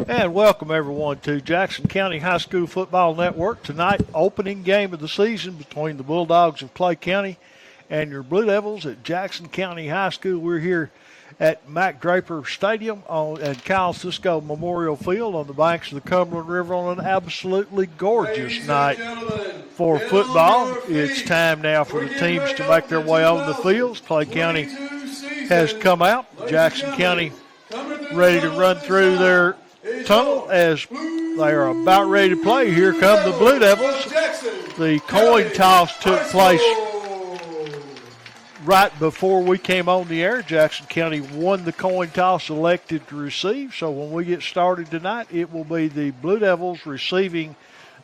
And welcome everyone to Jackson County High School Football Network. Tonight, opening game of the season between the Bulldogs of Clay County and your Blue Devils at Jackson County High School. We're here at Mac Draper Stadium at Kyle Cisco Memorial Field on the banks of the Cumberland River on an absolutely gorgeous night for football. It's time now for the teams to make their way on the fields. Clay County has come out. Jackson County ready to run through their tunnel as they are about ready to play. Here come the Blue Devils. The coin toss took place right before we came on the air. Jackson County won the coin toss, elected to receive. So when we get started tonight, it will be the Blue Devils receiving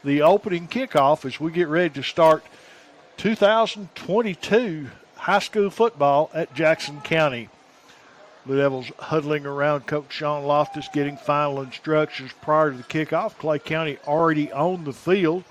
the opening kickoff as we get ready to start 2022 high school football at Jackson County. Blue Devils huddling around Coach Sean Loftus, getting final instructions prior to the kickoff. Clay County already on the field.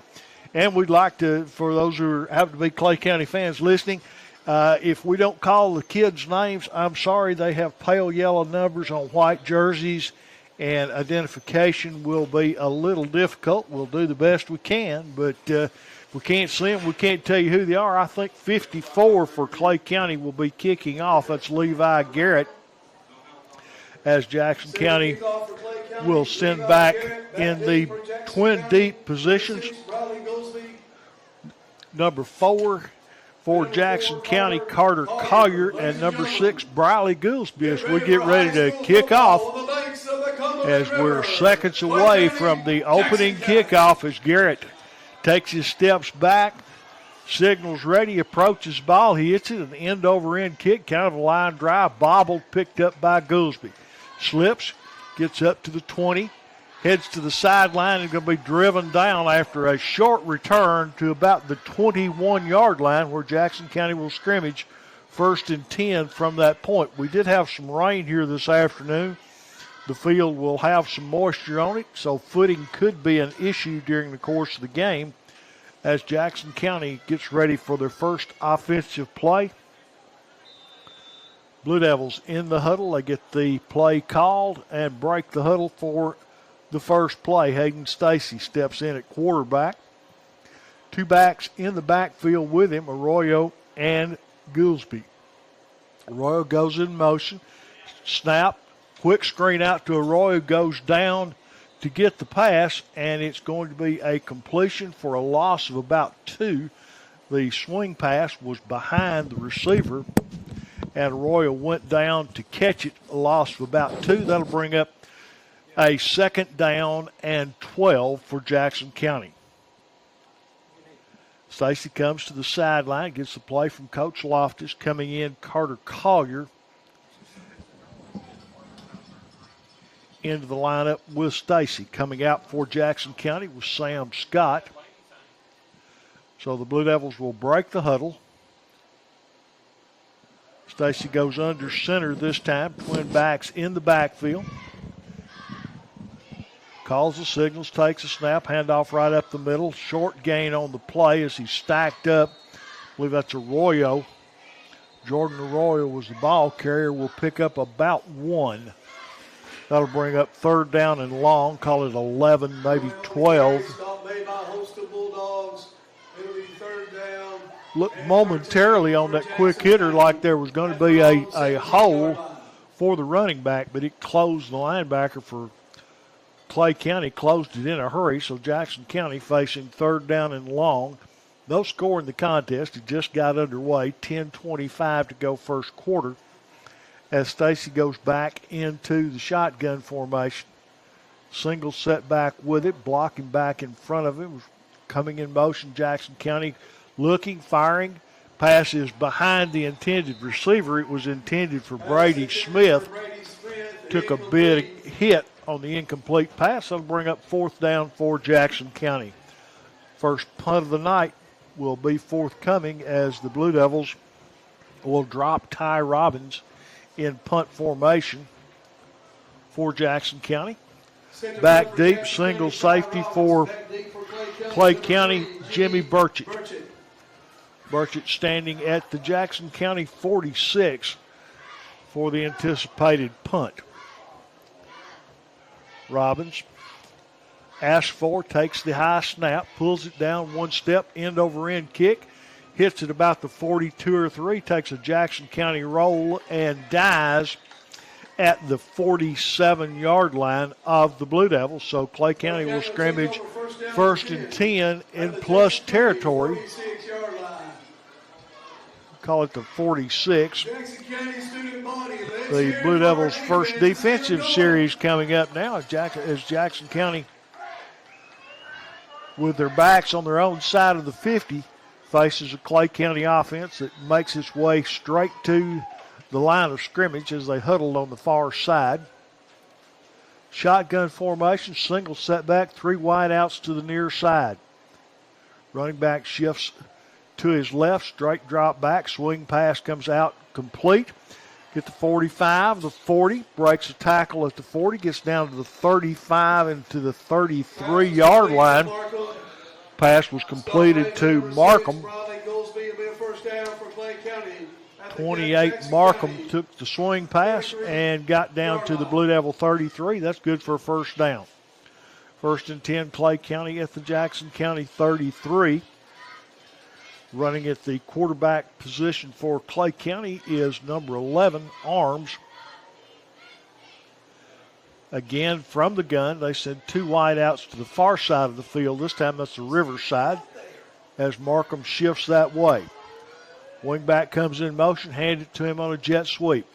And we'd like to, for those who happen to be Clay County fans listening, if we don't call the kids' names, I'm sorry. They have pale yellow numbers on white jerseys, and identification will be a little difficult. We'll do the best we can, but we can't see them. We can't tell you who they are. I think 54 for Clay County will be kicking off. That's Levi Garrett, as Jackson County will send back in the twin deep positions. Number 4 for Jackson County, Carter Collier, and number 6, Briley Goolsby, as we get ready to kick off, as we're seconds away from the opening kickoff, as Garrett takes his steps back, signals ready, approaches ball, he hits it, an end-over-end kick, kind of a line drive, bobbled, picked up by Goolsby. Slips, gets up to the 20, heads to the sideline, and going to be driven down after a short return to about the 21-yard line where Jackson County will scrimmage 1st and 10 from that point. We did have some rain here this afternoon. The field will have some moisture on it, so footing could be an issue during the course of the game as Jackson County gets ready for their first offensive play. Blue Devils in the huddle. They get the play called and break the huddle for the first play. Hayden Stacy steps in at quarterback. 2 backs in the backfield with him, Arroyo and Goolsby. Arroyo goes in motion. Snap. Quick screen out to Arroyo. Goes down to get the pass, and it's going to be a completion for a loss of about 2. The swing pass was behind the receiver, and Arroyo went down to catch it, a loss of about 2. That'll bring up a 2nd down and 12 for Jackson County. Stacy comes to the sideline, gets the play from Coach Loftus. Coming in, Carter Collier into the lineup with Stacy. Coming out for Jackson County was Sam Scott. So the Blue Devils will break the huddle. Stacy goes under center this time. Twin backs in the backfield. Calls the signals, takes a snap, handoff right up the middle. Short gain on the play as he's stacked up. I believe that's Arroyo. Jordan Arroyo was the ball carrier. Will pick up about 1. That'll bring up 3rd down and long. Call it 11, maybe 12. Looked momentarily on that quick hitter like there was going to be a hole for the running back, but it closed the linebacker for Clay County, closed it in a hurry, so Jackson County facing 3rd down and long. No score in the contest. It just got underway. 10:25 to go first quarter as Stacy goes back into the shotgun formation. Single setback with it, blocking back in front of him. Coming in motion, Jackson County looking, firing. Pass is behind the intended receiver. It was intended for Brady Smith. Took a big hit on the incomplete pass. That'll bring up 4th down for Jackson County. First punt of the night will be forthcoming as the Blue Devils will drop Ty Robbins in punt formation for Jackson County. Back deep, single safety for Clay County, Jimmy Burchett. Burchett standing at the Jackson County 46 for the anticipated punt. Robbins asks for, takes the high snap, pulls it down one step, end over end kick, hits it about the 42 or 3, takes a Jackson County roll and dies at the 47-yard line of the Blue Devils. So Clay County will scrimmage 1st and 10 in plus territory. Call it the 46. The Blue Devils' first defensive series coming up now as Jackson County, with their backs on their own side of the 50, faces a Clay County offense that makes its way straight to the line of scrimmage as they huddled on the far side. Shotgun formation, single setback, 3 wideouts to the near side. Running back shifts to his left, straight drop back, swing pass comes out complete. Get the 45, the 40, breaks a tackle at the 40, gets down to the 35 and to the 33-yard line. Pass was completed to Markham. 28 Markham took the swing pass and got down to the Blue Devil 33. That's good for a first down. 1st and 10, Clay County at the Jackson County 33. Running at the quarterback position for Clay County is number 11, Arms. Again, from the gun, they send 2 wideouts to the far side of the field. This time that's the river side as Markham shifts that way. Wingback comes in motion, hand it to him on a jet sweep.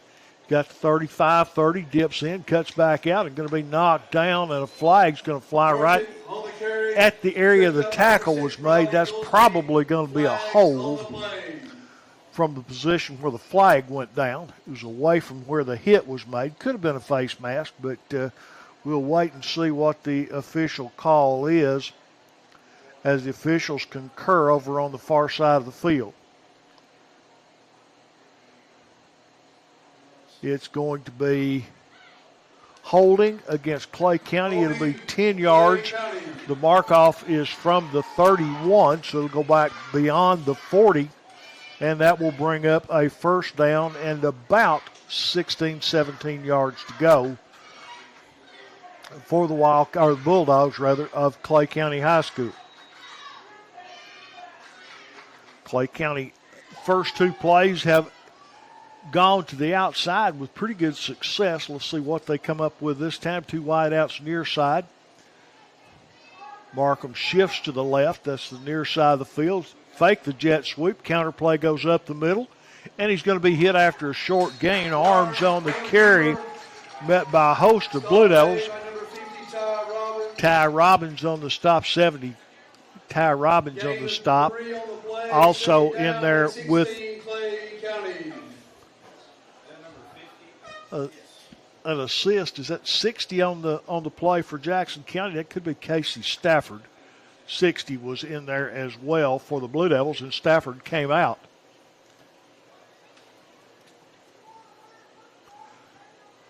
Got the 35-30, dips in, cuts back out, and going to be knocked down, and a flag's going to fly right at the area the tackle was made. That's probably going to be a hold from the position where the flag went down. It was away from where the hit was made. Could have been a face mask, but we'll wait and see what the official call is as the officials concur over on the far side of the field. It's going to be holding against Clay County. It'll be 10 yards. The mark-off is from the 31, so it'll go back beyond the 40, and that will bring up a first down and about 16, 17 yards to go for the Bulldogs of Clay County High School. Clay County first 2 plays have gone to the outside with pretty good success. Let's see what they come up with this time. 2 wideouts near side. Markham shifts to the left. That's the near side of the field. Fake the jet sweep. Counter play goes up the middle. And he's going to be hit after a short gain. Arms on the carry. Met by a host of Blue Devils. Ty Robbins on the stop, 70. Ty Robbins on the stop. Also in there with an assist. Is that 60 on the play for Jackson County? That could be Casey Stafford. 60 was in there as well for the Blue Devils, and Stafford came out.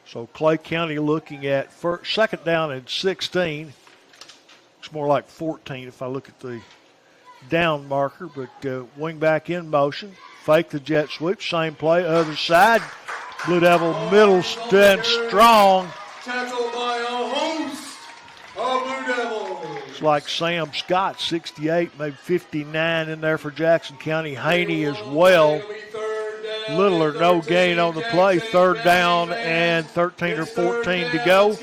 So Clay County looking at second down and 16. It's more like 14 if I look at the down marker, but wing back in motion. Fake the jet sweep, same play, other side. Blue Devil middle stand strong. Tackled by a host of Blue Devils. It's like Sam Scott, 68, maybe 59 in there for Jackson County. Haney as well. Little or no gain on the play. 3rd down and 13 or 14 to go.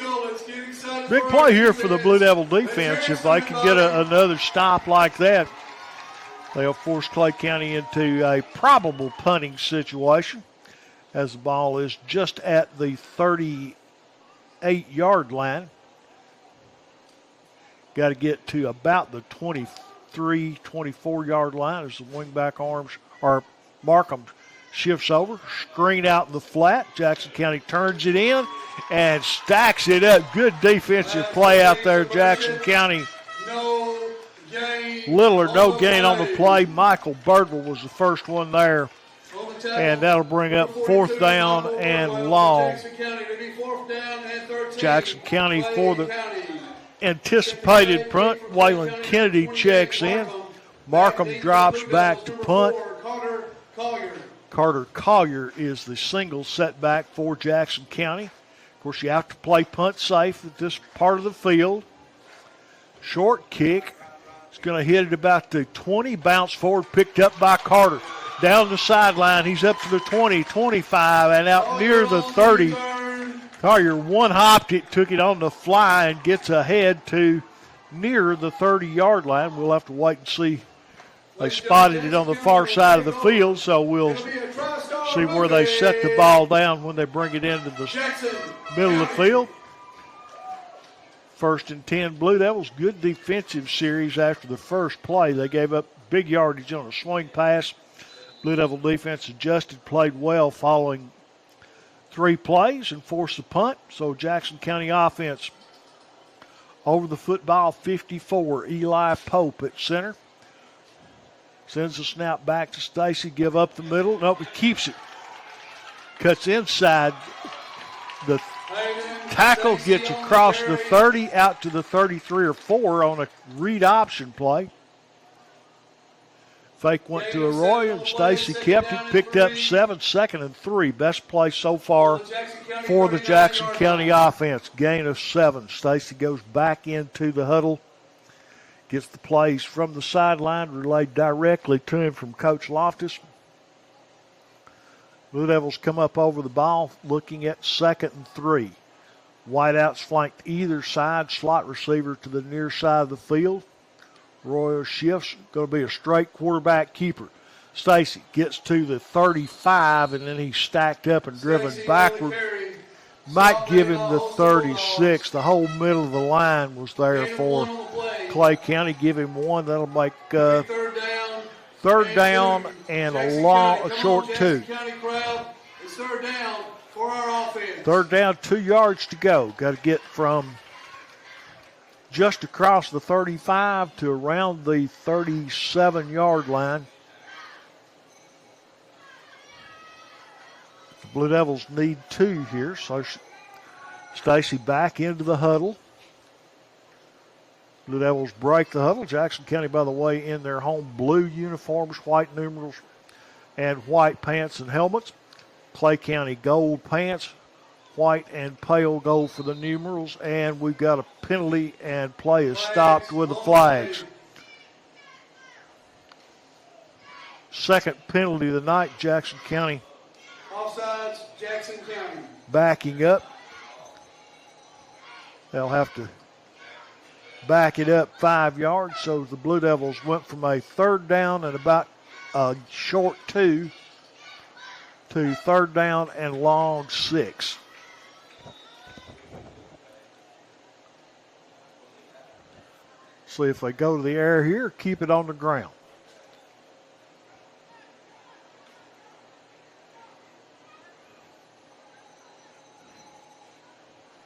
Big play here for the Blue Devil defense. If they can get another stop like that, they'll force Clay County into a probable punting situation, as the ball is just at the 38-yard line. Got to get to about the 23, 24-yard line as the wingback Arms or Markham shifts over. Screen out in the flat. Jackson County turns it in and stacks it up. Good defensive play out there, Jackson County. Little or no gain on the play. Michael Birdwell was the first one there. And that'll bring up 4th down and long. Jackson County for the anticipated punt. Waylon Kennedy checks in. Markham drops back to punt. Carter Collier is the single setback for Jackson County. Of Of course, you have to play punt safe at this part of the field. Short kick. It's going to hit it about the 20, bounce forward, picked up by Carter. Down the sideline, he's up to the 20, 25, and out near the 30. Collier one-hopped it, took it on the fly, and gets ahead to near the 30-yard line. We'll have to wait and see. They spotted it on the far side of the field, so we'll see where they set the ball down when they bring it into the middle of the field. 1st and 10 Blue Devils. Good defensive series after the first play. They gave up big yardage on a swing pass. Blue Devil defense adjusted, played well following 3 plays and forced the punt. So Jackson County offense over the football, 54. Eli Pope at center. Sends the snap back to Stacy, give up the middle. Nope, he keeps it. Cuts inside. The tackle gets across the 30 out to the 33 or 4 on a read option play. Fake went to Arroyo, and Stacy kept it, picked up 7, 2nd and 3. Best play so far for the Jackson County offense. Gain of 7. Stacy goes back into the huddle, gets the plays from the sideline, relayed directly to him from Coach Loftus. Blue Devils come up over the ball, looking at 2nd and 3. Whiteouts flanked either side, slot receiver to the near side of the field. Royal shifts, going to be a straight quarterback keeper. Stacy gets to the 35, and then he's stacked up and driven backward. Might give him the 36. The whole middle of the line was there for Clay County. Give him 1. That'll make third down and a short 2. Third down, 2 yards to go. Got to get from just across the 35 to around the 37-yard line. The Blue Devils need 2 here, so Stacy back into the huddle. Blue Devils break the huddle. Jackson County, by the way, in their home blue uniforms, white numerals, and white pants and helmets. Clay County gold pants, white and pale gold for the numerals, and we've got a penalty, and play is stopped with the flags. Second penalty of the night, Jackson County. Offsides, Jackson County. Backing up. They'll have to back it up 5 yards, so the Blue Devils went from a 3rd down and about a short 2 to 3rd down and long 6. See if they go to the air here, keep it on the ground.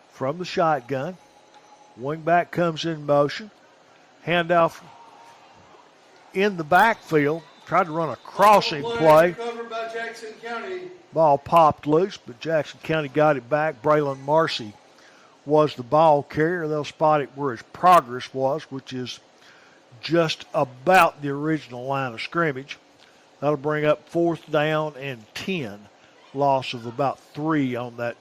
From the shotgun, wingback comes in motion. Handoff in the backfield. Tried to run a crossing play. By Jackson County. Ball popped loose, but Jackson County got it back. Braylon Marcy was the ball carrier. They'll spot it where his progress was, which is just about the original line of scrimmage. That'll bring up 4th down and 10. Loss of about 3 on that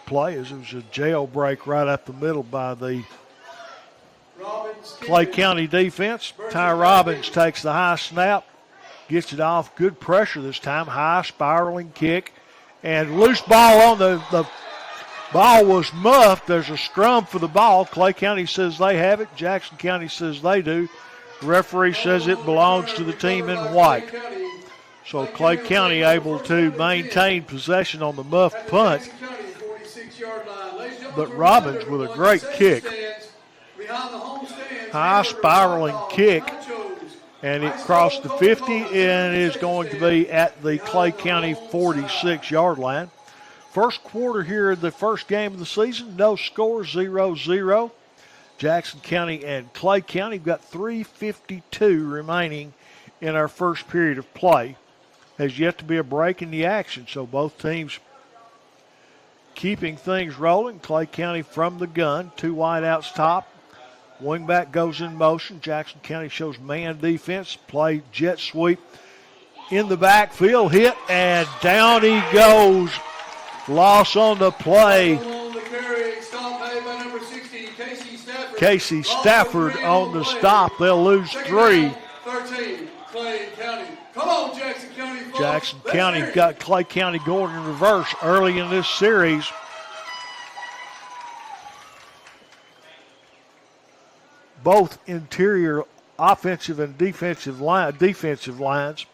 play, as it was a jailbreak right up the middle by the Clay County defense. Ty Robbins takes the high snap, gets it off. Good pressure this time. High spiraling kick, and loose ball on the ball was muffed. There's a scrum for the ball. Clay County says they have it. Jackson County says they do. The referee says it belongs to the team in white. So Clay County able to maintain possession on the muffed punt. But Robbins with a great kick. High spiraling kick. And it crossed the 50 and is going to be at the Clay County 46-yard line. First quarter here, the first game of the season. No score, 0-0. Jackson County and Clay County have got 3:52 remaining in our first period of play. Has yet to be a break in the action, so both teams keeping things rolling. Clay County from the gun, 2 wideouts top. Wingback goes in motion. Jackson County shows man defense. Play jet sweep in the backfield. Hit, and down he goes Loss on the play. On the carry, stop made by number 60, Casey Stafford on the stop. They'll lose 3. 13, Clay County. Come on, Jackson County. Folks. Jackson County got Clay County going in reverse early in this series. Both interior offensive and defensive lines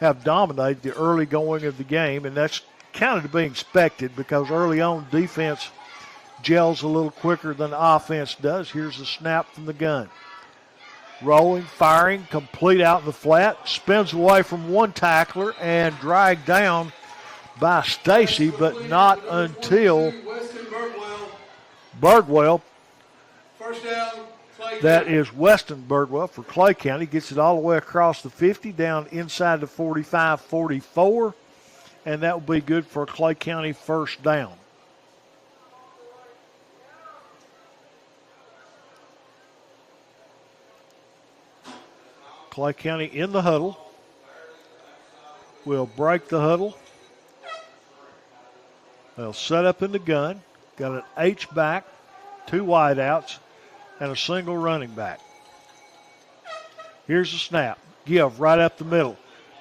have dominated the early going of the game, and that's kind of to be expected because early on defense gels a little quicker than offense does. Here's the snap from the gun. Rolling, firing, complete out in the flat. Spins away from one tackler and dragged down by Stacy, but not until Birdwell. First down, Clay. That is Weston Birdwell for Clay County. Gets it all the way across the 50, down inside the 45-44, and that will be good for a Clay County first down. Clay County in the huddle. Will break the huddle. They'll set up in the gun. Got an H-back, 2 wideouts, and a single running back. Here's the snap. Give right up the middle.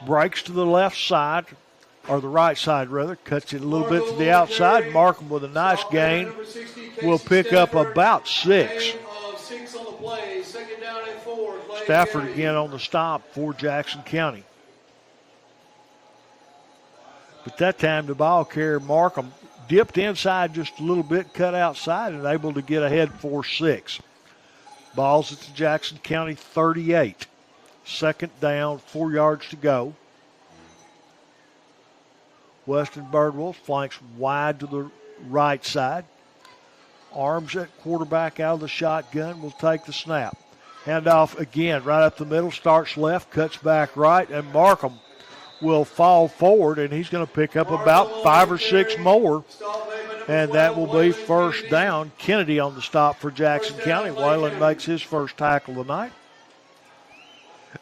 Breaks to the left side, or the right side rather. Cuts it a little bit to the outside. Markham with a nice gain. Will pick up about 6. Stafford again on the stop for Jackson County. But that time the ball carrier Markham dipped inside just a little bit, cut outside, and able to get ahead for 6. Ball's at the Jackson County 38. Second down, 4 yards to go. Weston Birdwell flanks wide to the right side. Arms at quarterback out of the shotgun, will take the snap. Handoff again, right up the middle, starts left, cuts back right, and Markham will fall forward, and he's going to pick up about 5 or 6 more, and that will be first down. Kennedy on the stop for Jackson County. Wayland makes his first tackle tonight,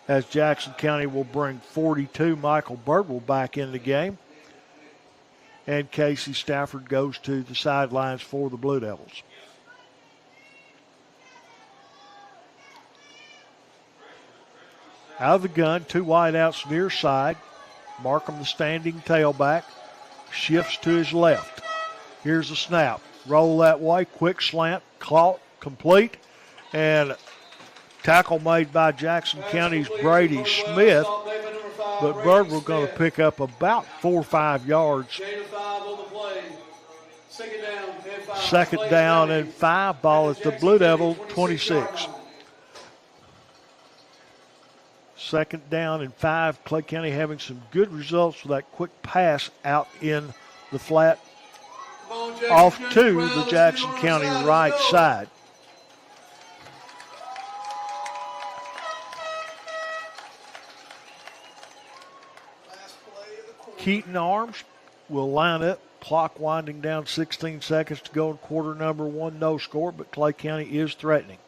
as Jackson County will bring 42, Michael Birdwell, back in the game, and Casey Stafford goes to the sidelines for the Blue Devils. Out of the gun, 2 wideouts near side. Markham, the standing tailback, shifts to his left. Here's the snap. Roll that way, quick slant, caught, complete, and tackle made by Jackson County's Brady Smith. But Birdwell going to pick up about 4 or 5 yards. Second down and 5. Ball at the Blue Devil 26. Second down and 5. Clay County having some good results with that quick pass out in the flat off to the Jackson County right side. Keaton Arms will line up. Clock winding down, 16 seconds to go in quarter number 1. No score, but Clay County is threatening.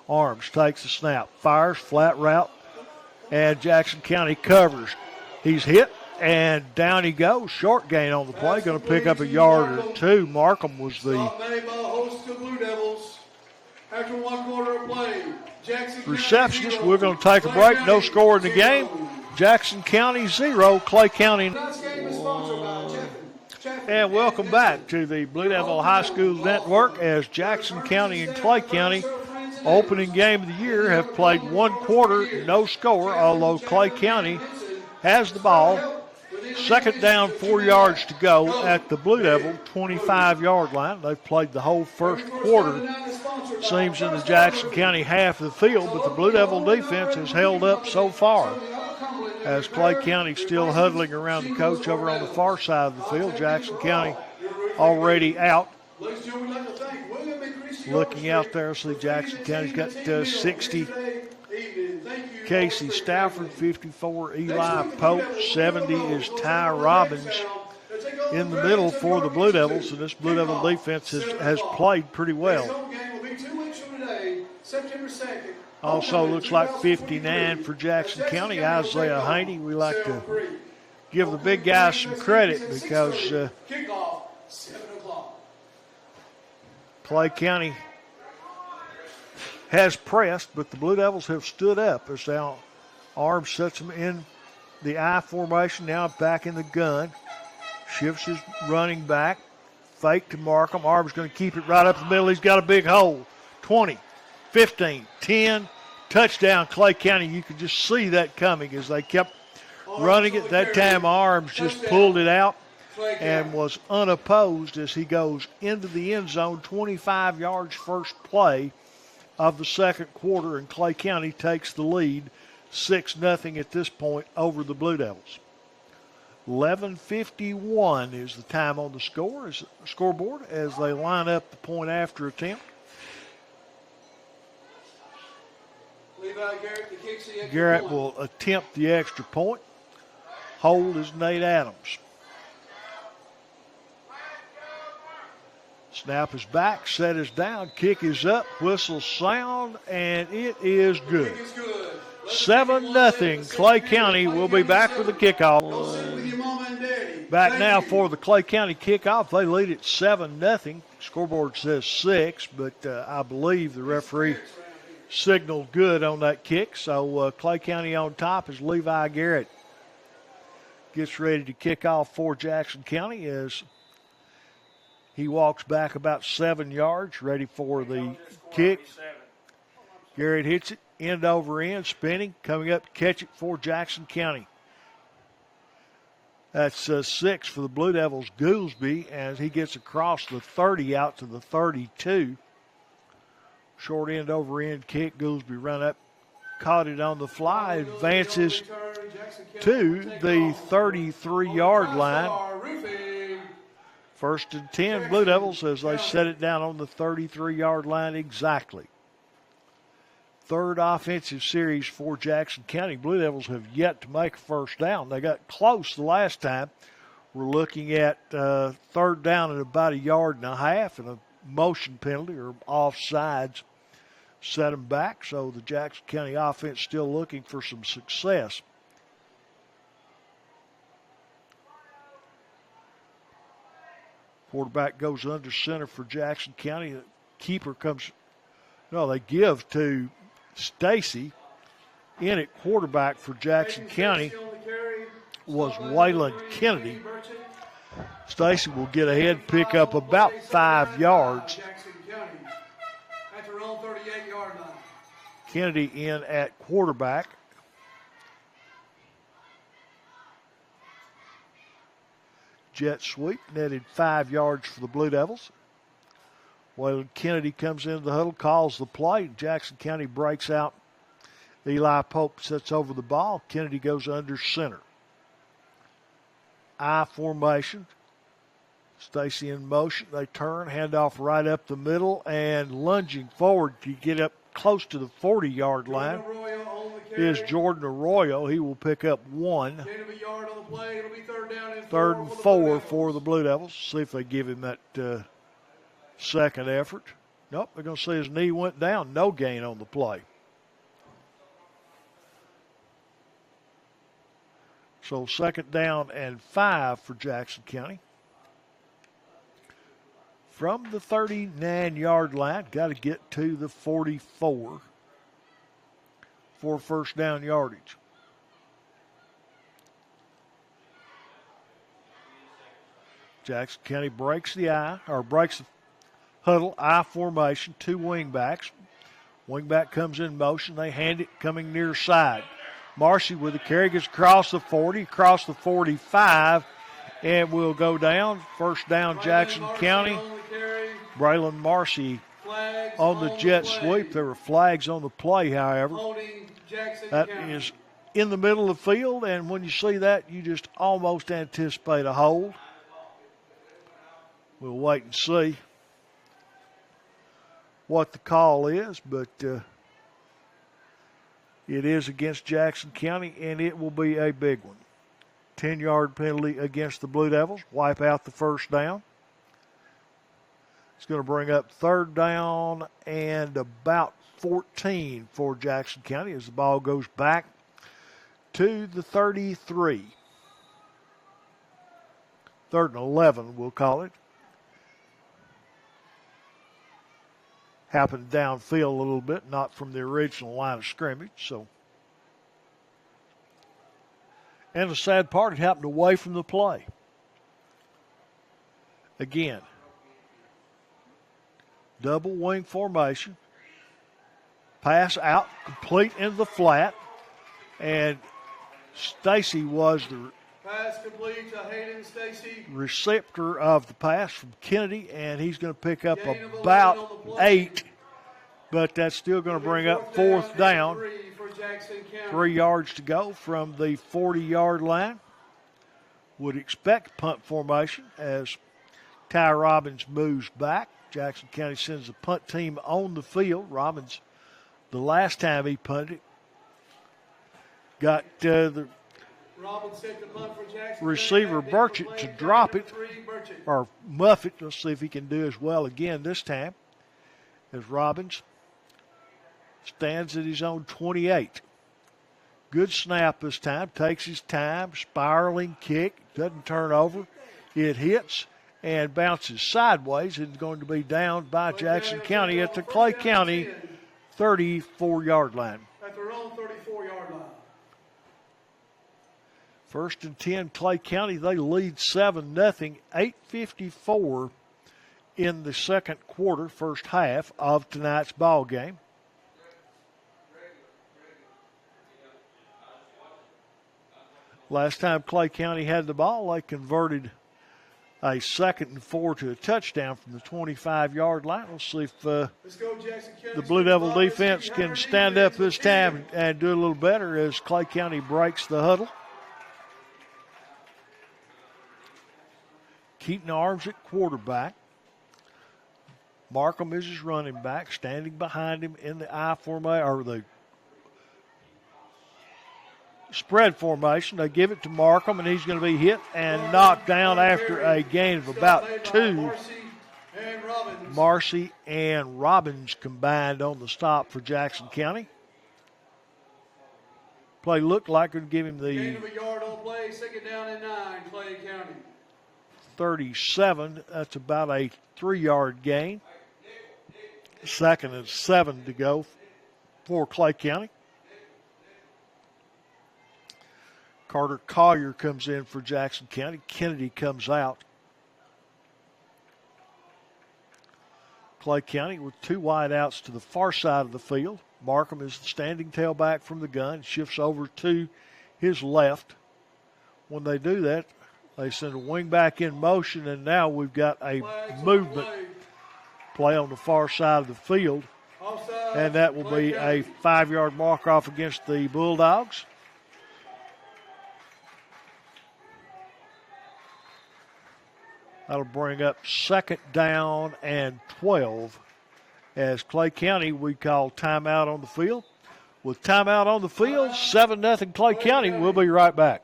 Arms takes the snap, fires, flat route, and Jackson County covers. He's hit, and down he goes. Short gain on the play, going to pick up a yard or 2. Markham was the receptionist. We're going to take a break. No score in the game. Jackson County 0, Clay County. And welcome back to the Blue Devil High School Network, as Jackson County and Clay County, opening game of the year, have played 1 quarter, no score, although Clay County has the ball. Second down, 4 yards to go at the Blue Devil 25-yard line. They've played the whole first quarter. Seems in the Jackson County half of the field, but the Blue Devil defense has held up so far, as Clay County still huddling around the coach over on the far side of the field. Jackson County already out. Looking out there, see Jackson County's got 60. Casey Stafford, 54, Eli Pope, 70 is Ty Robbins in the middle for the Blue Devils, and this Blue Devil defense has played pretty well. Also looks like 59 for Jackson County, Isaiah Haney. We like to give the big guys some credit because Clay County has pressed, but the Blue Devils have stood up as now Arms sets them in the I formation, now back in the gun. Shifts his running back. Fake to Markham. Arms going to keep it right up the middle. He's got a big hole. 20, 15, 10. Touchdown, Clay County. You could just see that coming as they kept running it. That time Arms just pulled it out and was unopposed as he goes into the end zone. 25 yards first play of the second quarter, and Clay County takes the lead 6-0 at this point over the Blue Devils. 11:51 is the time on the scoreboard as they line up the point after attempt. Garrett will attempt the extra point. Hold is Nate Adams. Snap is back, set is down, kick is up, whistle sound, and it is good. 7-0. Clay County will be back for the kickoff. Back now for the Clay County kickoff. They lead at 7-0. Scoreboard says 6, but I believe the referee signaled good on that kick. So Clay County on top as Levi Garrett gets ready to kick off for Jackson County as he walks back about 7 yards, ready for the kick. Garrett hits it, end over end, spinning, coming up to catch it for Jackson County. That's 6 for the Blue Devils, Goolsby, as he gets across the 30 out to the 32. Short end over end kick, Goolsby run up, caught it on the fly, advances to the 33-yard line. First and 10, Blue Devils, as they set it down on the 33-yard line exactly. Third offensive series for Jackson County. Blue Devils have yet to make a first down. They got close the last time. We're looking at third down at about 1.5 yards and a motion penalty or offsides set them back. So the Jackson County offense still looking for some success. Quarterback goes under center for Jackson County. The keeper comes, they give to Stacy. In at quarterback for Jackson County was Waylon Kennedy. Stacy will get ahead, pick up about 5 yards. Kennedy in at quarterback. Jet sweep, netted 5 yards for the Blue Devils. Waylon Kennedy comes into the huddle, calls the play. Jackson County breaks out. Eli Pope sets over the ball. Kennedy goes under center. I formation. Stacy in motion. They turn, handoff right up the middle, and lunging forward to get up close to the 40-yard line is Jordan Arroyo. He will pick up 1. Third and 4 for the Blue Devils. See if they give him that second effort. Nope, they're going to say his knee went down. No gain on the play. So second down and 5 for Jackson County. From the 39-yard line, got to get to the 44 for first down yardage. Jackson County breaks the huddle, I formation, 2 wingbacks. Wingback comes in motion. They hand it coming near side. Marcy with the carry gets across the 40, across the 45, and will go down. First down, Jackson County. Braylon Marcy on the jet sweep. There were flags on the play, however. That is in the middle of the field, and when you see that, you just almost anticipate a hold. We'll wait and see what the call is, but it is against Jackson County, and it will be a big one. 10-yard penalty against the Blue Devils. Wipe out the first down. It's going to bring up third down and about 14 for Jackson County as the ball goes back to the 33. Third and 11, we'll call it. happened downfield a little bit, not from the original line of scrimmage. So, and the sad part, it happened away from the play. Again, double wing formation, pass out, complete into the flat, and Stacy was the Pass complete to Hayden Stacy. receptor of the pass from Kennedy, and he's going to pick up Gain of 11 about on the play. 8, but that's still going to bring up fourth down. 3 for Jackson County. 3 yards to go from the 40-yard line. Would expect punt formation as Ty Robbins moves back. Jackson County sends the punt team on the field. Robbins, the last time he punted, got the Robbins set the punt for Jackson receiver County. Burchett to drop it, 3, Burchett. or muff it. Let's see if he can do as well again this time, as Robbins stands at his own 28. Good snap this time. Takes his time. Spiraling kick. Doesn't turn over. It hits and bounces sideways and going to be down by Jackson County at the Clay County 34-yard line. At their own 34-yard line. 1st and 10, Clay County. They lead 7-0. 8:54 in the second quarter, first half of tonight's ball game. Last time Clay County had the ball, they converted a 2nd and 4 to a touchdown from the 25-yard line. We'll see if Let's go, Jackson County. the Blue Devil defense can stand up this time and do a little better as Clay County breaks the huddle. Keaton Arms at quarterback. Markham is his running back, standing behind him in the I formation, or the spread formation. They give it to Markham, and he's going to be hit and knocked down after a gain of about 2. Marcy and Robbins combined on the stop for Jackson County. Play looked like it would give him the Gain of a yard on play, 2nd down and 9, Clay County. 37. That's about a 3-yard gain. 2nd and 7 to go for Clay County. Carter Collier comes in for Jackson County. Kennedy comes out. Clay County with 2 wideouts to the far side of the field. Markham is the standing tailback from the gun, shifts over to his left. When they do that, they send a wing back in motion, and now we've got a movement play on the far side of the field, and that will be a 5-yard mark off against the Bulldogs. That'll bring up 2nd down and 12 as Clay County, we call timeout on the field. With timeout on the field, 7-0 Clay County. We'll be right back.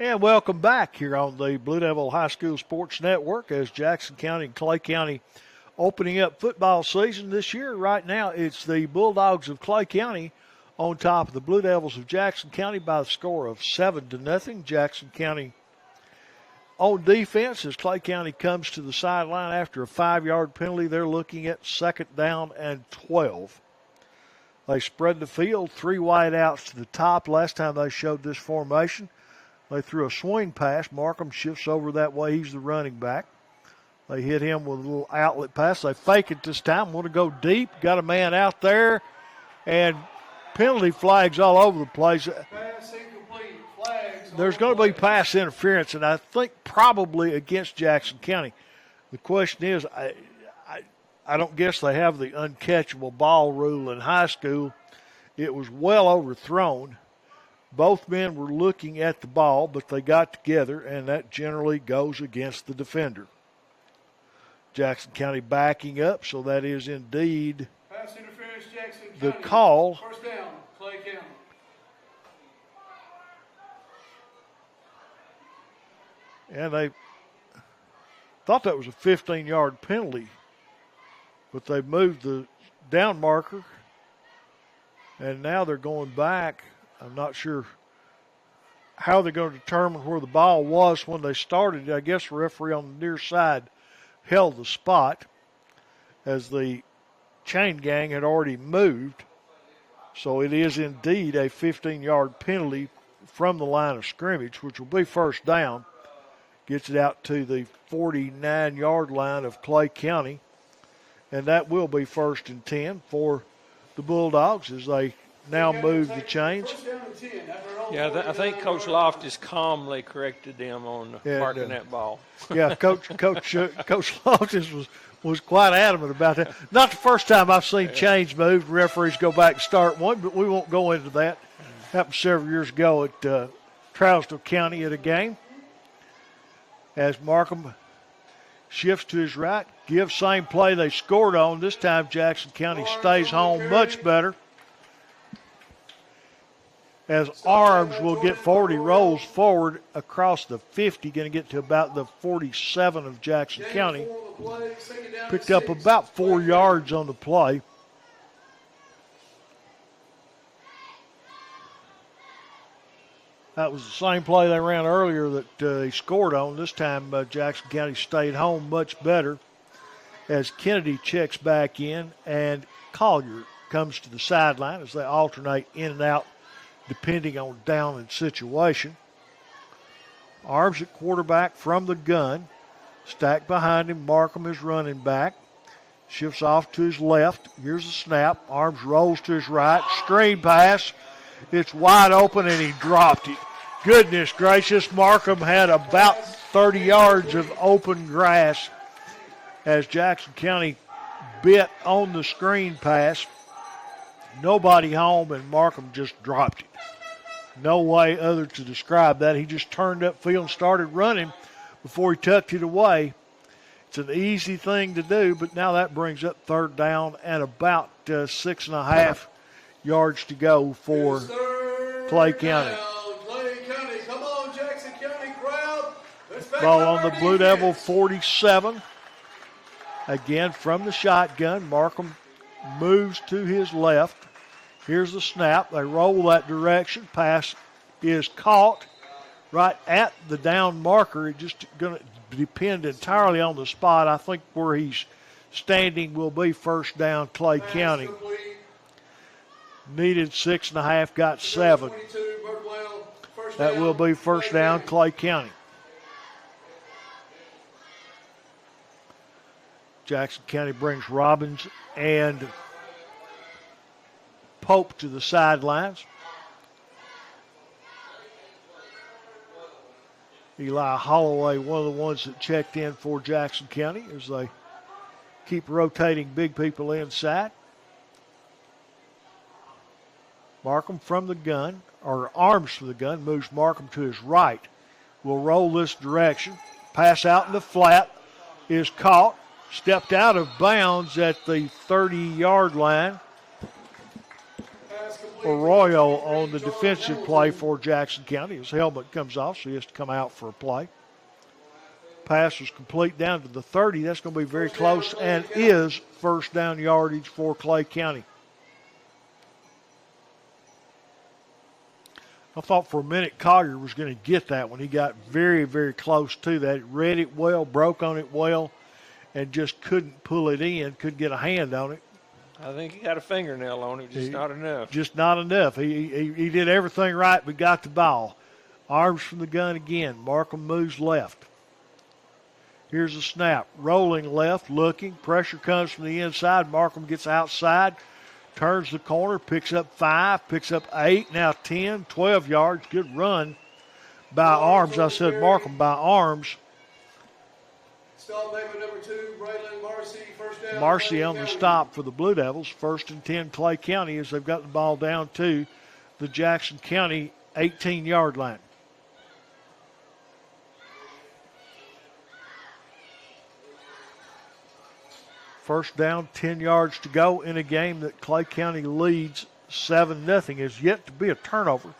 And welcome back here on the Blue Devil High School Sports Network as Jackson County and Clay County opening up football season this year. Right now, it's the Bulldogs of Clay County on top of the Blue Devils of Jackson County by the score of 7-0. Jackson County on defense as Clay County comes to the sideline after a 5-yard penalty. They're looking at 2nd down and 12. They spread the field, 3 wideouts to the top. Last time they showed this formation, they threw a swing pass. Markham shifts over that way. He's the running back. They hit him with a little outlet pass. They fake it this time. Want to go deep. Got a man out there. And penalty flags all over the place. Pass incomplete. Flags. There's going to be pass interference, and I think probably against Jackson County. The question is, I don't guess they have the uncatchable ball rule in high school. It was well overthrown. Both men were looking at the ball, but they got together, and that generally goes against the defender. Jackson County backing up, so that is indeed Pass interference, Jackson the County. call. 1st down, Clay County. And they thought that was a 15-yard penalty, but they moved the down marker, and now they're going back. I'm not sure how they're going to determine where the ball was when they started. I guess the referee on the near side held the spot as the chain gang had already moved. So it is indeed a 15-yard penalty from the line of scrimmage, which will be first down. Gets it out to the 49-yard line of Clay County. And that will be 1st and 10 for the Bulldogs as they now move the chains. Yeah, I think Coach Loftus calmly corrected them on marking that ball. Yeah, Coach Loftus was quite adamant about that. Not the first time I've seen chains moved, referees go back and start one, but we won't go into that. Happened several years ago at Trousdale County at a game. As Markham shifts to his right, gives same play they scored on. This time Jackson County stays home much better. As Arms will get forward, he rolls forward across the 50, going to get to about the 47 of Jackson County. Picked up about 4 yards on the play. That was the same play they ran earlier that he scored on. This time Jackson County stayed home much better as Kennedy checks back in and Collier comes to the sideline as they alternate in and out depending on down and situation. Arms at quarterback from the gun. Stacked behind him, Markham is running back. Shifts off to his left. Here's the snap. Arms rolls to his right. Screen pass. It's wide open and he dropped it. Goodness gracious, Markham had about 30 yards of open grass as Jackson County bit on the screen pass. Nobody home and Markham just dropped it. No way other to describe that. He just turned upfield and started running before he tucked it away. It's an easy thing to do, but now that brings up 3rd down and about 6.5 yards to go for Clay County. Come on, Jackson County crowd. Ball on the Blue Devil 47. Again from the shotgun. Markham moves to his left. Here's the snap. They roll that direction. Pass is caught right at the down marker. It's just going to depend entirely on the spot. I think where he's standing will be first down Clay County. Needed 6.5, got 7. That will be first down Clay County. Jackson County brings Robbins and Pope to the sidelines. Eli Holloway, one of the ones that checked in for Jackson County as they keep rotating big people inside. Markham from the gun, or Arms from the gun, moves Markham to his right. Will roll this direction. Pass out in the flat is caught. Stepped out of bounds at the 30-yard line. Arroyo on the defensive play for Jackson County. His helmet comes off, so he has to come out for a play. Pass was complete down to the 30. That's going to be very close and is first down yardage for Clay County. I thought for a minute Collier was going to get that when he got very, very close to that. He read it well, broke on it well, and just couldn't pull it in, couldn't get a hand on it. I think he got a fingernail on it, just not enough. Just not enough. He did everything right but got the ball. Arms from the gun again. Markham moves left. Here's a snap. Rolling left, looking. Pressure comes from the inside. Markham gets outside, turns the corner, picks up 5, picks up 8, now 10, 12 yards. Good run by Arms. I said Markham by Arms. Stop David number 2, Braylon Marcy, first down. Marcy on the stop for the Blue Devils. 1st and 10 Clay County as they've got the ball down to the Jackson County 18-yard line. First down, 10 yards to go in a game that Clay County leads 7-0. Is yet to be a turnover.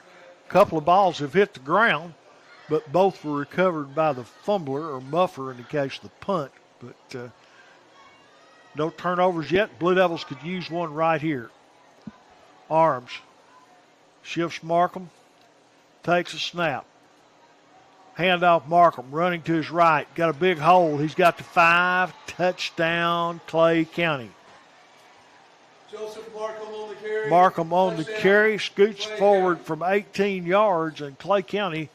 A couple of balls have hit the ground, but both were recovered by the fumbler or muffer in the case of the punt. But no turnovers yet. Blue Devils could use one right here. Arms. Shifts Markham. Takes a snap. Handoff Markham running to his right. Got a big hole. He's got the 5. Touchdown Clay County. Joseph Markham on the carry. Markham on the Touchdown. carry, scoots Clay forward County. from 18 yards, and Clay County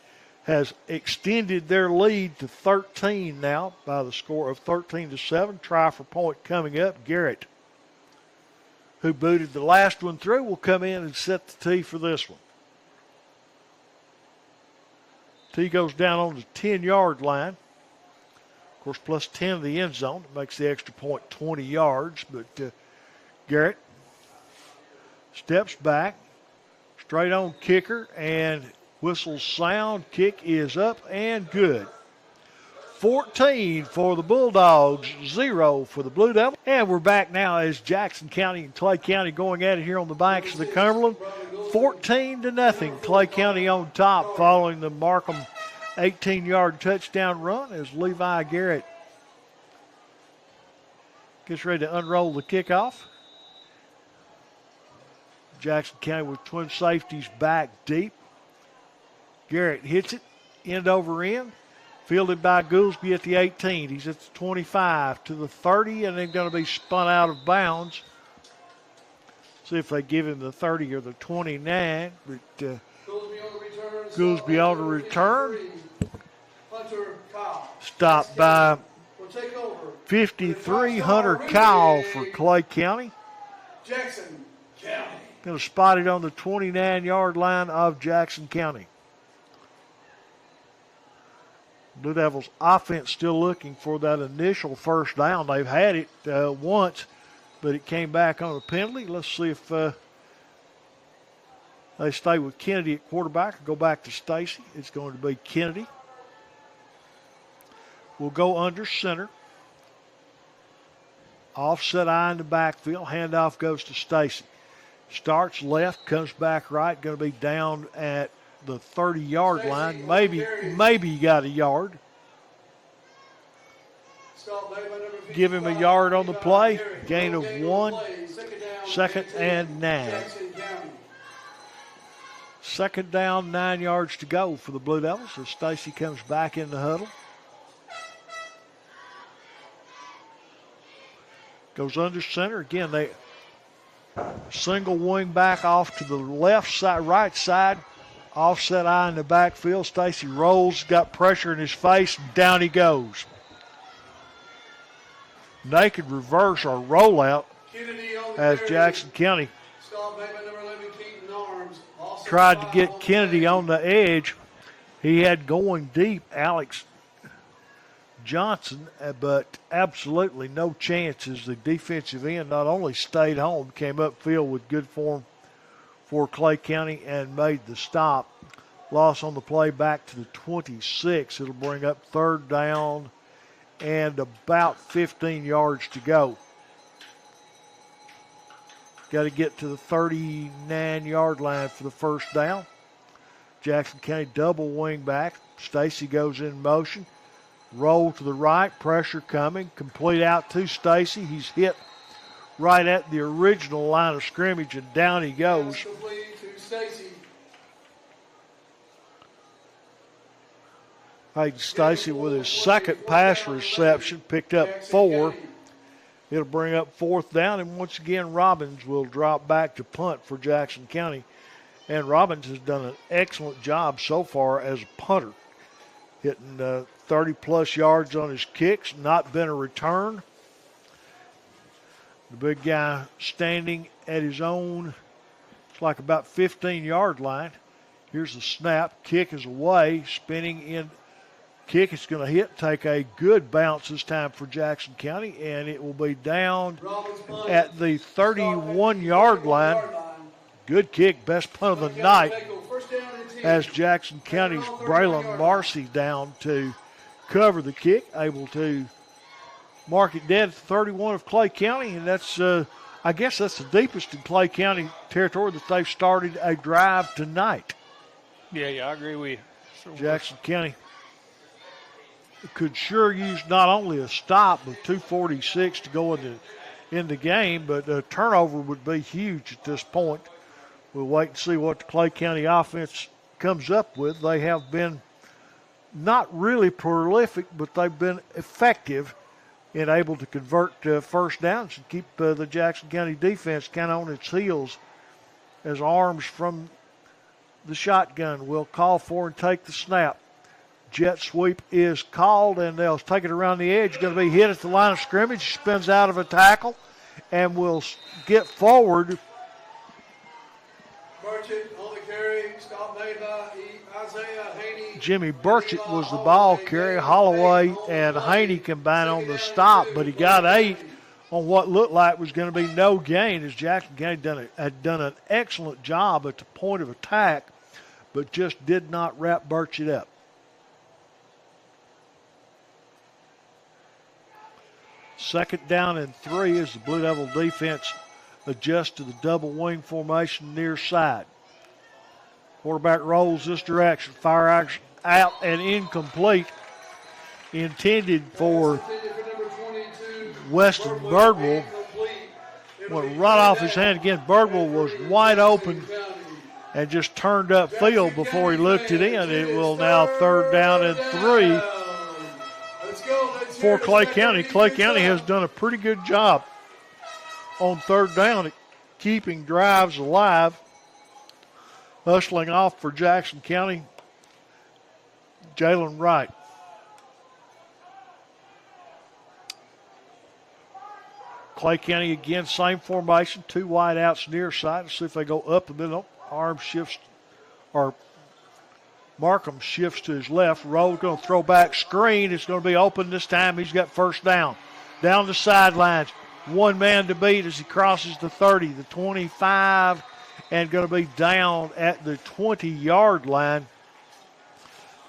has extended their lead to 13 now by the score of 13-7. Try for point coming up. Garrett, who booted the last one through, will come in and set the tee for this one. Tee goes down on the 10-yard line. Of course, plus 10 in the end zone. It makes the extra point 20 yards. But Garrett steps back, straight on kicker, and whistles sound. Kick is up and good. 14 for the Bulldogs, 0 for the Blue Devils. And we're back now as Jackson County and Clay County going at it here on the banks of the Cumberland. 14-0, Clay County on top following the Markham 18-yard touchdown run as Levi Garrett gets ready to unroll the kickoff. Jackson County with twin safeties back deep. Garrett hits it, end over end. Fielded by Goolsby at the 18. He's at the 25 to the 30, and then going to be spun out of bounds. See if they give him the 30 or the 29. But Goolsby on the return. Hunter Kyle. Stopped by Will take over. 53 Hunter Kyle for Clay County. Jackson County. Going to spot it on the 29-yard line of Jackson County. Blue Devils offense still looking for that initial first down. They've had it once, but it came back on a penalty. Let's see if they stay with Kennedy at quarterback or go back to Stacy. It's going to be Kennedy. We'll go under center. Offset eye in the backfield. Handoff goes to Stacy. Starts left, comes back right. Going to be down at the 30-yard line. Maybe he got a yard. Give him a yard on the play. Gain of 1. Second and 9. Second down, 9 yards to go for the Blue Devils as Stacy comes back in the huddle. Goes under center. Again, they single wing back off to the left side, right side. Offset eye in the backfield. Stacy rolls, got pressure in his face, and down he goes. Naked reverse or rollout as Jackson County tried to get Kennedy on the edge. He had going deep Alex Johnson, but absolutely no chances. The defensive end not only stayed home, came upfield with good form for Clay County and made the stop. Loss on the play back to the 26. It'll bring up third down and about 15 yards to go. Got to get to the 39-yard line for the first down. Jackson County double wing back. Stacy goes in motion. Roll to the right, pressure coming. Complete out to Stacy. He's hit right at the original line of scrimmage, and down he goes. Hayden Stacy with his second pass reception, picked up 4. It'll bring up fourth down, and once again, Robbins will drop back to punt for Jackson County. And Robbins has done an excellent job so far as a punter, hitting 30-plus yards on his kicks, not been a return. The big guy standing at his own, it's like about 15-yard line. Here's the snap. Kick is away, spinning in. Kick is going to hit, take a good bounce this time for Jackson County, and it will be down at the 31-yard line. Good kick, best punt of the night, as Jackson County's Braylon Marcy down to cover the kick, able to mark it dead at the 31 of Clay County, and that's, I guess that's the deepest in Clay County territory that they've started a drive tonight. Yeah, I agree with you. Jackson County could sure use not only a stop with 2:46 to go in the game, but a turnover would be huge at this point. We'll wait and see what the Clay County offense comes up with. They have been not really prolific, but they've been effective and able to convert first downs and keep the Jackson County defense kind of on its heels as Arms from the shotgun will call for and take the snap. Jet sweep is called, and they'll take it around the edge. Going to be hit at the line of scrimmage. Spins out of a tackle and will get forward. Burchett on the carry. Stop made by Isaiah Haney. Jimmy Burchett was the ball carrier. Holloway and Haney combined on the stop, but he got 8 on what looked like was going to be no gain, as Jackson County had done an excellent job at the point of attack, but just did not wrap Burchett up. Second down and 3 as the Blue Devil defense adjusts to the double wing formation near side. Quarterback rolls this direction, fire out and incomplete. Intended for Weston Birdwell. Went right off his hand again. Birdwell was wide open and just turned upfield before he looked it in. It will now third down and 3 for Clay County. Clay County has done a pretty good job on third down at keeping drives alive. Hustling off for Jackson County, Jalen Wright. Clay County again, same formation, 2 wide outs near side. Let's see if they go up the middle. Arm shifts, or Markham shifts to his left. Rowe going to throw back screen. It's going to be open this time. He's got first down. Down the sidelines. One man to beat as he crosses the 30, the 25, and going to be down at the 20-yard line.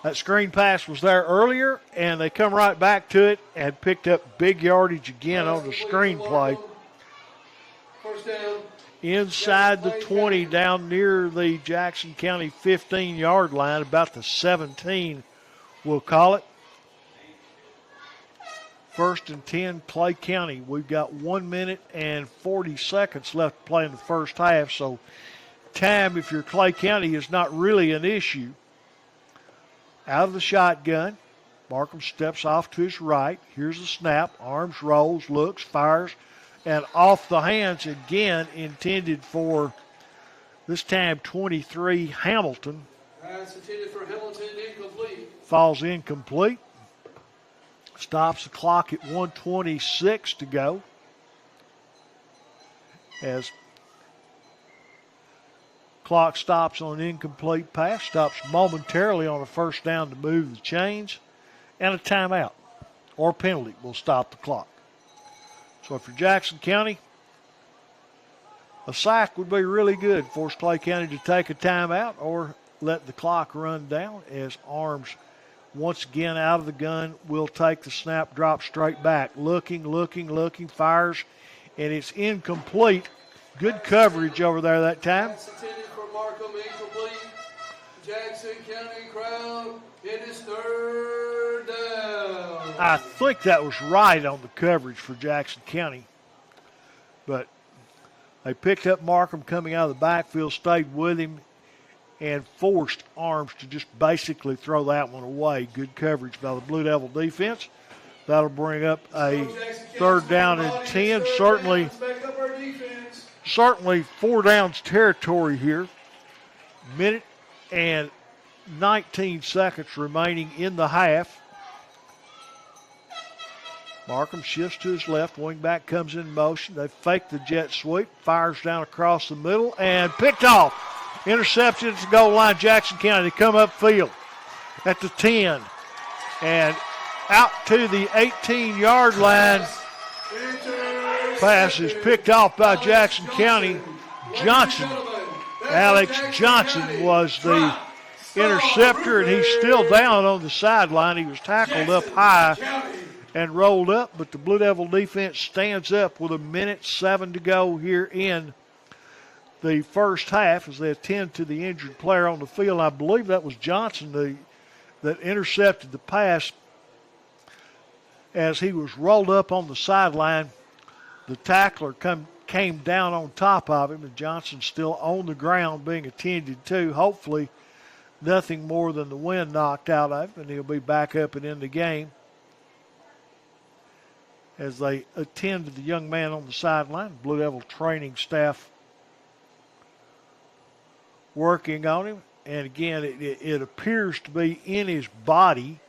That screen pass was there earlier, and they come right back to it and picked up big yardage again on the screen play. First down. Inside the 20, down near the Jackson County 15-yard line, about the 17, we'll call it. First and 10, Clay County. We've got 1 minute and 40 seconds left to play in the first half, so time, if you're Clay County, is not really an issue. Out of the shotgun, Markham steps off to his right. Here's the snap. Arms rolls, looks, fires, and off the hands again, intended for, this time, 23, Hamilton. Pass intended for Hamilton, incomplete. Falls incomplete. Stops the clock at 1:26 to go. As clock stops on an incomplete pass, stops momentarily on a first down to move the chains, and a timeout or penalty will stop the clock. So for Jackson County, a sack would be really good. Force Clay County to take a timeout or let the clock run down as Arms once again out of the gun will take the snap, drop straight back. Looking, fires, and it's incomplete. Good coverage over there that time. Pass intended for Markham, incomplete. Jackson County crowd, it is third down. I think that was right on the coverage for Jackson County. But they picked up Markham coming out of the backfield, stayed with him, and forced Arms to just basically throw that one away. Good coverage by the Blue Devil defense. That'll bring up a third down and 10. Certainly 4 downs territory here. Minute and 19 seconds remaining in the half. Markham shifts to his left. Wingback comes in motion. They fake the jet sweep. Fires down across the middle and picked off. Intercepted at the goal line. Jackson County. They come upfield at the 10 and out to the 18-yard line. Pass is picked off by Jackson County. Johnson, Alex Johnson was the interceptor, and he's still down on the sideline. He was tackled up high and rolled up, but the Blue Devil defense stands up with 1:07 to go here in the first half as they attend to the injured player on the field. I believe that was Johnson that intercepted the pass as he was rolled up on the sideline. The tackler came down on top of him, and Johnson's still on the ground being attended to. Hopefully nothing more than the wind knocked out of him, and he'll be back up and in the game. as they attend to the young man on the sideline. Blue Devil training staff working on him. And again, it appears to be in his body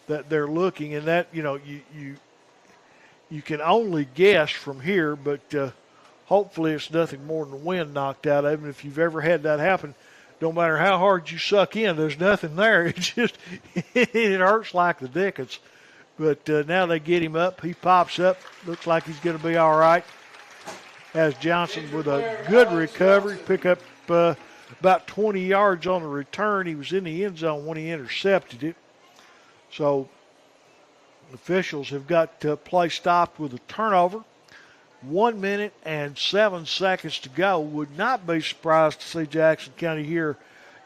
that they're looking, and that, you can only guess from here, but hopefully it's nothing more than the wind knocked out of him. If you've ever had that happen, no matter how hard you suck in, there's nothing there. It just, it hurts like the dickens. But now they get him up. He pops up. Looks like he's going to be all right. As Johnson with a good recovery, pick up about 20 yards on the return. He was in the end zone when he intercepted it. So officials have got play stopped with a turnover. 1 minute and 7 seconds to go. Would not be surprised to see Jackson County here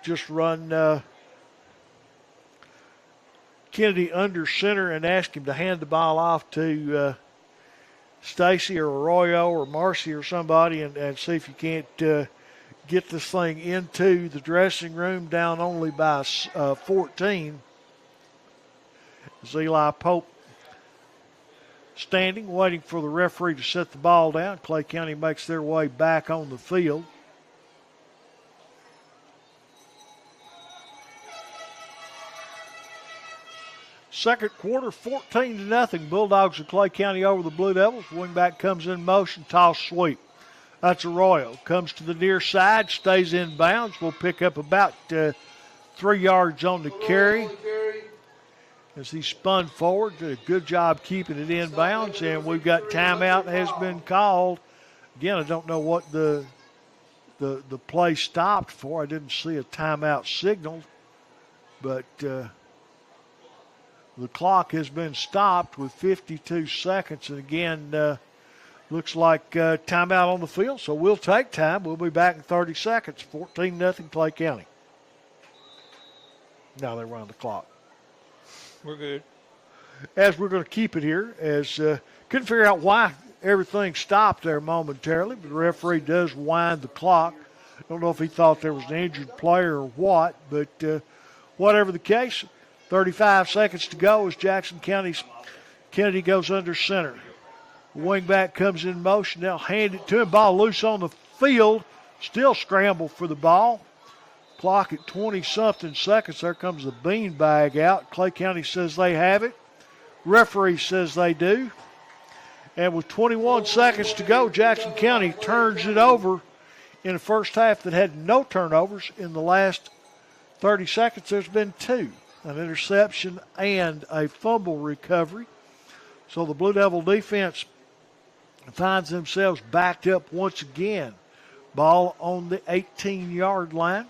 just run Kennedy under center and ask him to hand the ball off to Stacy or Arroyo or Marcy or somebody and see if you can't get this thing into the dressing room, down only by 14. As Eli Pope standing, waiting for the referee to set the ball down. Clay County makes their way back on the field. Second quarter, 14-0. Bulldogs of Clay County over the Blue Devils. Wingback comes in motion, toss sweep. That's Arroyo. Comes to the near side, stays in bounds. We'll pick up about 3 yards on the carry. As he spun forward, did a good job keeping it in bounds, and we've got timeout has been called. Again, I don't know what the play stopped for. I didn't see a timeout signaled, but the clock has been stopped with 52 seconds, and again, looks like timeout on the field, so we'll take time. We'll be back in 30 seconds. 14-0 Clay County. Now they run the clock. We're good. As we're going to keep it here, as couldn't figure out why everything stopped there momentarily, but the referee does wind the clock. I don't know if he thought there was an injured player or what, but whatever the case, 35 seconds to go as Jackson County's Kennedy goes under center. The wingback comes in motion. They'll hand it to him. Ball loose on the field. Still scramble for the ball. Clock at 20-something seconds. There comes the beanbag out. Clay County says they have it. Referee says they do. And with 21 seconds to go, Jackson County turns it over in the first half that had no turnovers. In the last 30 seconds, there's been 2. An interception and a fumble recovery. So the Blue Devil defense finds themselves backed up once again. Ball on the 18-yard line.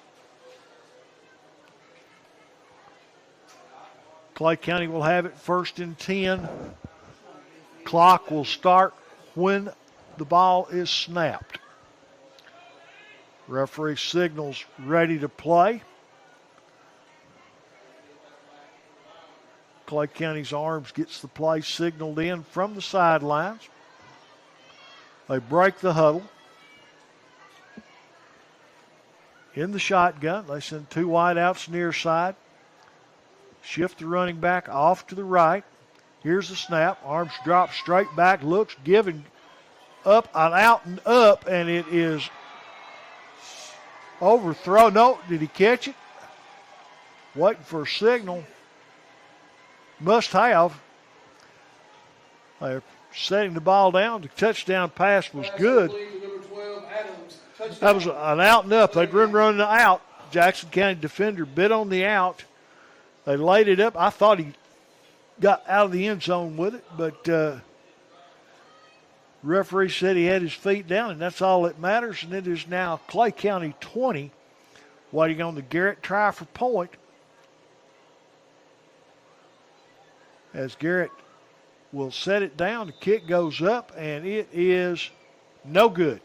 Clay County will have it first and 10. Clock will start when the ball is snapped. Referee signals ready to play. Clay County's Arms gets the play signaled in from the sidelines. They break the huddle. In the shotgun, they send 2 wideouts near side. Shift the running back off to the right. Here's the snap. Arms drop straight back. Looks, giving up, an out and up, and it is overthrown. No, did he catch it? Waiting for a signal. Must have. They're setting the ball down. The touchdown pass was good. That was an out and up. They'd run the out. Jackson County defender bit on the out. They laid it up. I thought he got out of the end zone with it, but referee said he had his feet down, and that's all that matters. And it is now Clay County 20, waiting on the Garrett try for point. As Garrett will set it down, the kick goes up, and it is no good.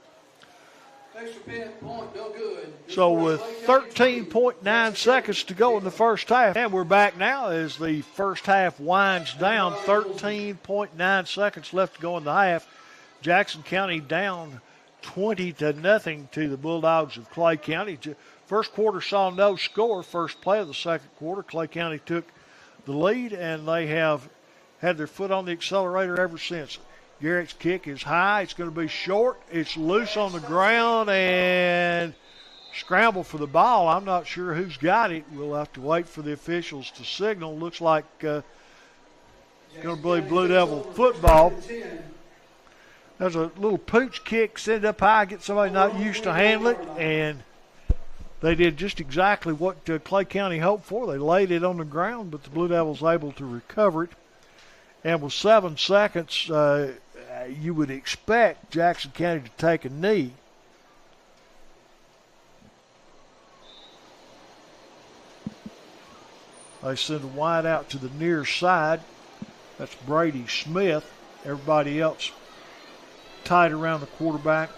Point, no good. So with 13.9 seconds to go in the first half, and we're back now as the first half winds down. 13.9 seconds left to go in the half. Jackson County down 20-0 to the Bulldogs of Clay County. First quarter saw no score. First play of the second quarter, Clay County took the lead, and they have had their foot on the accelerator ever since. Garrett's kick is high. It's going to be short. It's loose on the ground and scramble for the ball. I'm not sure who's got it. We'll have to wait for the officials to signal. Looks like it's going to be Blue Devil football. There's a little pooch kick, send up high, get somebody not used to handle it, and they did just exactly what Clay County hoped for. They laid it on the ground, but the Blue Devils able to recover it. And with 7 seconds, you would expect Jackson County to take a knee. They send a wide out to the near side. That's Brady Smith. Everybody else tight around the quarterback.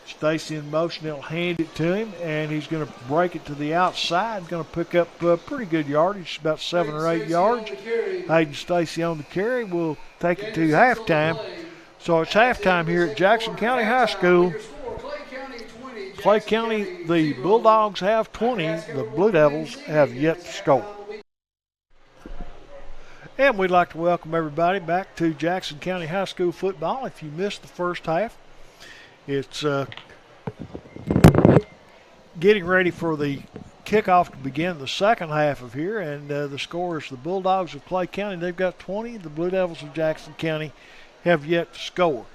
Stacy in motion. They'll hand it to him, and he's going to break it to the outside. Going to pick up pretty good yardage, about 7 or 8 yards. Hayden Stacy on the carry. Will take it to halftime. So it's halftime here at Jackson County High School. Clay County, the Bulldogs have 20. The Blue Devils have yet to score. And we'd like to welcome everybody back to Jackson County High School football. If you missed the first half, it's getting ready for the kickoff to begin the second half of here. And the score is the Bulldogs of Clay County. They've got 20. The Blue Devils of Jackson County have yet to score.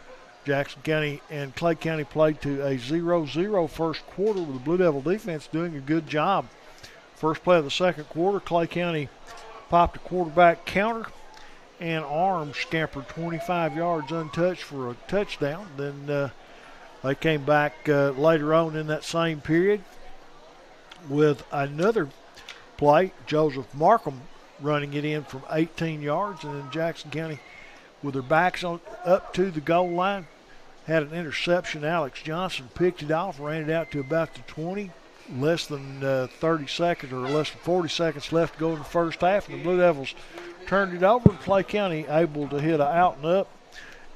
Jackson County and Clay County played to a 0-0 first quarter with the Blue Devil defense doing a good job. First play of the second quarter, Clay County popped a quarterback counter and Arms scampered 25 yards untouched for a touchdown. Then they came back later on in that same period with another play. Joseph Markham running it in from 18 yards, and then Jackson County with their backs up to the goal line had an interception. Alex Johnson picked it off, ran it out to about the 20. Less than 30 seconds or less than 40 seconds left to go in the first half, and the Blue Devils turned it over. Clay County able to hit an out and up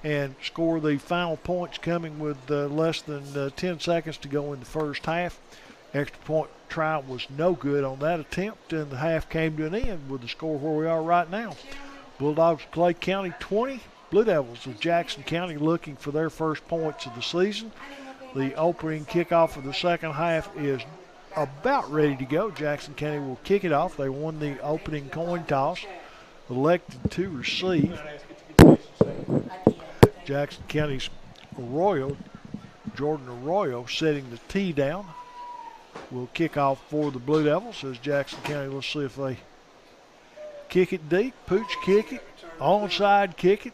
and score the final points, coming with less than 10 seconds to go in the first half. Extra point try was no good on that attempt, and the half came to an end with the score where we are right now. Bulldogs of Clay County 20, Blue Devils of Jackson County looking for their first points of the season. The opening kickoff of the second half is about ready to go. Jackson County will kick it off. They won the opening coin toss, elected to receive. Jackson County's Jordan Arroyo setting the tee down. Will kick off for the Blue Devils as Jackson County. Let's see if they kick it deep. Pooch kick it. Onside kick it.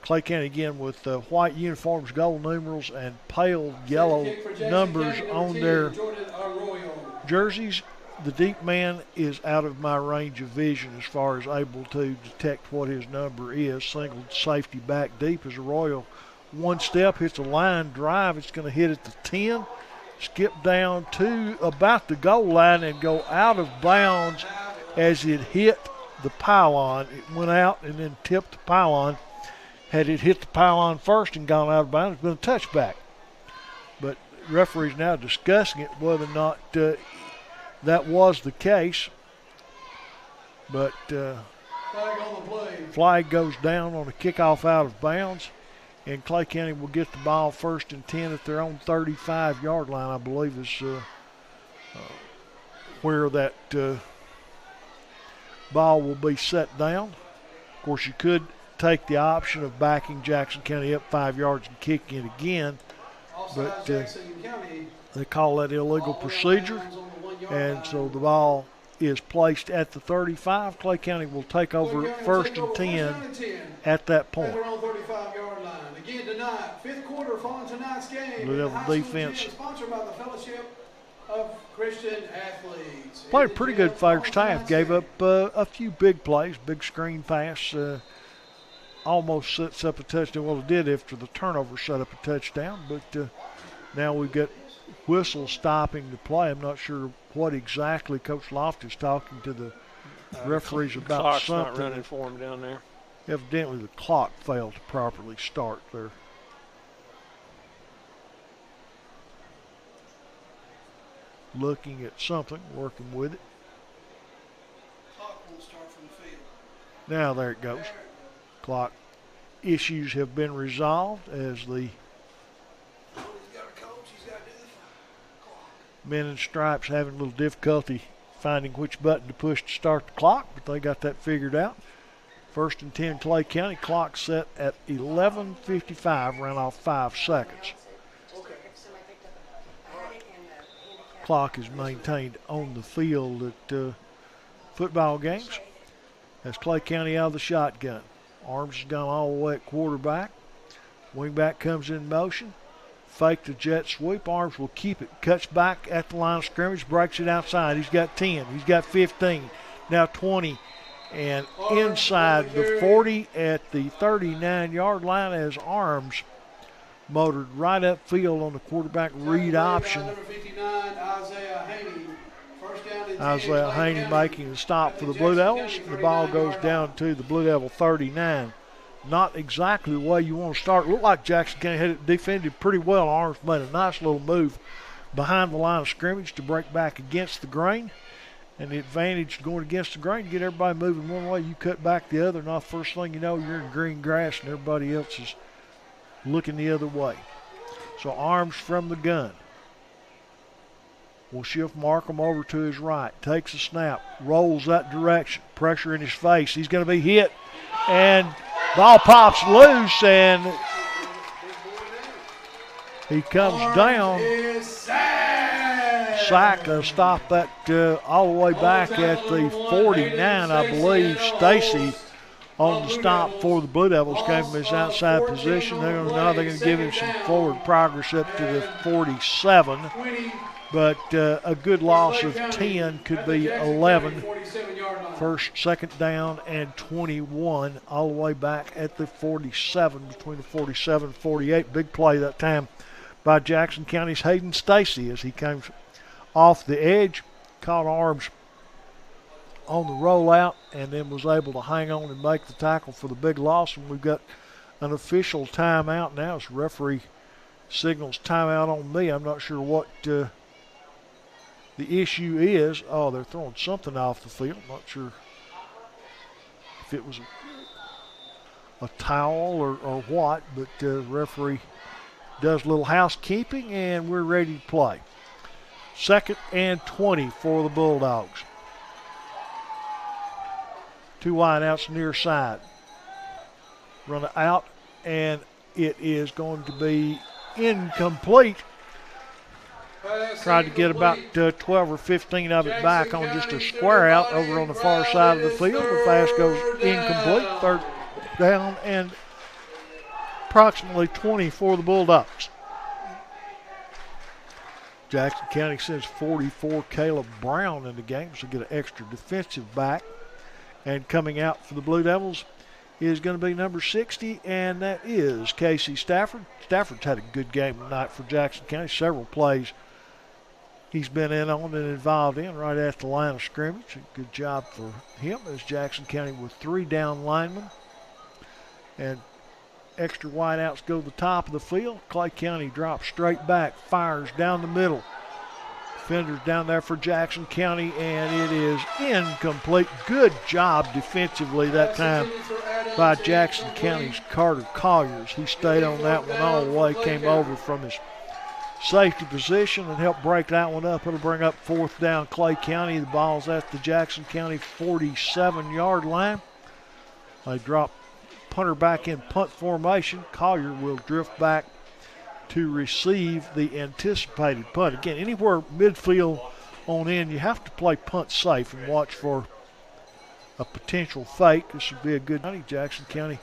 Clay County again with white uniforms, gold numerals, and pale yellow numbers on their jerseys. The deep man is out of my range of vision as far as able to detect what his number is. Single safety back deep as Arroyo one step, hits a line drive. It's going to hit at the 10, skip down to about the goal line and go out of bounds as it hit the pylon. It went out and then tipped the pylon. Had it hit the pylon first and gone out of bounds, it's been a touchback. But the referee's now discussing it, whether or not that was the case. But flag goes down on a kickoff out of bounds, and Clay County will get the ball 1st and 10 at their own 35-yard line, I believe is where that ball will be set down. Of course, you could take the option of backing Jackson County up 5 yards and kicking it again, but they call that illegal procedure, and so the ball is placed at the 35. Clay County will take over 1st and 10 at that point. Again tonight, 5th quarter following tonight's game. Blue Devil defense sponsored by the Fellowship of Christian Athletes. Played a pretty good first half. Gave up a few big plays, big screen pass. Almost sets up a touchdown. Well, it did after the turnover set up a touchdown, but now we've got whistles stopping the play. I'm not sure what exactly Coach Loft is talking to the referees about. Clock's something. Not running for him down there. Evidently the clock failed to properly start there. Looking at something, working with it. Clock won't start from the field. Now there it goes. Clock issues have been resolved as the men in stripes having a little difficulty finding which button to push to start the clock, but they got that figured out. 1st and 10 Clay County, clock set at 11:55, ran off 5 seconds. Clock is maintained on the field at football games as Clay County out of the shotgun. Arms has gone all the way at quarterback. Wingback comes in motion. Fake the jet sweep. Arms will keep it. Cuts back at the line of scrimmage. Breaks it outside. He's got 10. He's got 15. Now 20. And inside the 40 at the 39-yard line as Arms motored right upfield on the quarterback read option. Isaiah Haney making a stop for the Blue Devils. The ball goes down to the Blue Devil 39. Not exactly the way you want to start. Looked like Jackson County had it defended pretty well. Arms made a nice little move behind the line of scrimmage to break back against the grain. And the advantage going against the grain, get everybody moving one way, you cut back the other. Now, first thing you know, you're in green grass and everybody else is looking the other way. So Arms from the gun will shift Markham over to his right. Takes a snap, rolls that direction. Pressure in his face. He's going to be hit. And ball pops loose and he comes down. Sack, stop that all the way back at the 49, I believe. Stacy on the stop for the Blue Devils came from his outside position. They're going to give him some forward progress up to the 47. But a good loss of 10 could be 11. First, second down, and 21 all the way back at the 47, between the 47 and 48. Big play that time by Jackson County's Hayden Stacy as he came off the edge, caught Arms on the rollout, and then was able to hang on and make the tackle for the big loss. And we've got an official timeout now. As the referee signals timeout on me. I'm not sure what the issue is. Oh, they're throwing something off the field. Not sure if it was a towel or what, but the referee does a little housekeeping, and we're ready to play. 2nd and 20 for the Bulldogs. 2 wideouts near side. Run it out, and it is going to be incomplete. Tried to get about 12 or 15 of it back on just a square out over on the far side of the field. The pass goes incomplete. 3rd down and approximately 20 for the Bulldogs. Jackson County sends 44 Caleb Brown in the game, so get an extra defensive back. And coming out for the Blue Devils is going to be number 60, and that is Casey Stafford. Stafford's had a good game tonight for Jackson County. Several plays he's been in on and involved in right at the line of scrimmage. A good job for him as Jackson County with 3 down linemen. And extra wideouts go to the top of the field. Clay County drops straight back, fires down the middle. Defenders down there for Jackson County, and it is incomplete. Good job defensively that time by Jackson County's Carter Colliers. He stayed on that one all the way, came over from his safety position and helped break that one up. It'll bring up 4th down Clay County. The ball's at the Jackson County 47-yard line. They drop punter back in punt formation. Collier will drift back to receive the anticipated punt. Again, anywhere midfield on in, you have to play punt safe and watch for a potential fake. This would be a good Jackson County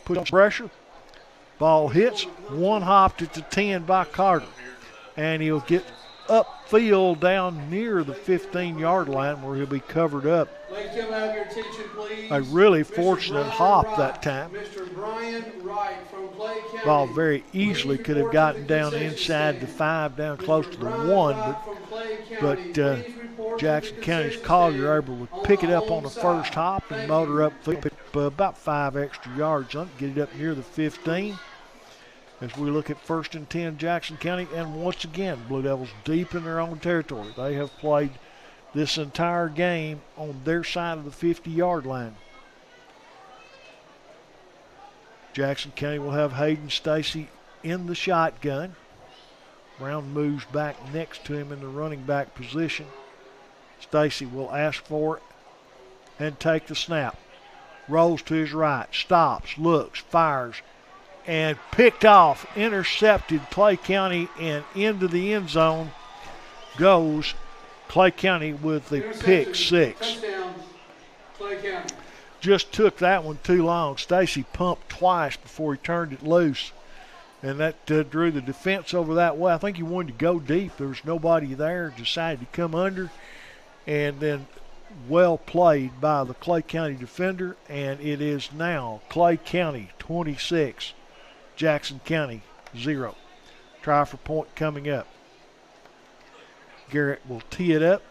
puts pressure. Ball hits. One hopped at the 10 by Carter. And he'll get upfield down near the 15-yard line where he'll be covered up. A really fortunate hop that time. Ball very easily could have gotten down inside the 5, down close to the 1, but Jackson County's Collier able to pick it up on the first hop and motor up about 5 extra yards on it, get it up near the 15. As we look at 1st and 10 Jackson County, and once again, Blue Devils deep in their own territory. They have played this entire game on their side of the 50-yard line. Jackson County will have Hayden Stacy in the shotgun. Brown moves back next to him in the running back position. Stacy will ask for it and take the snap. Rolls to his right, stops, looks, fires, and picked off, intercepted Clay County, and into the end zone goes Clay County with the pick six. Touchdown, Clay County. Just took that one too long. Stacy pumped twice before he turned it loose, and that drew the defense over that way. I think he wanted to go deep. There was nobody there. Decided to come under, and then well played by the Clay County defender, and it is now Clay County 26, Jackson County 0. Try for point coming up. Garrett will tee it up.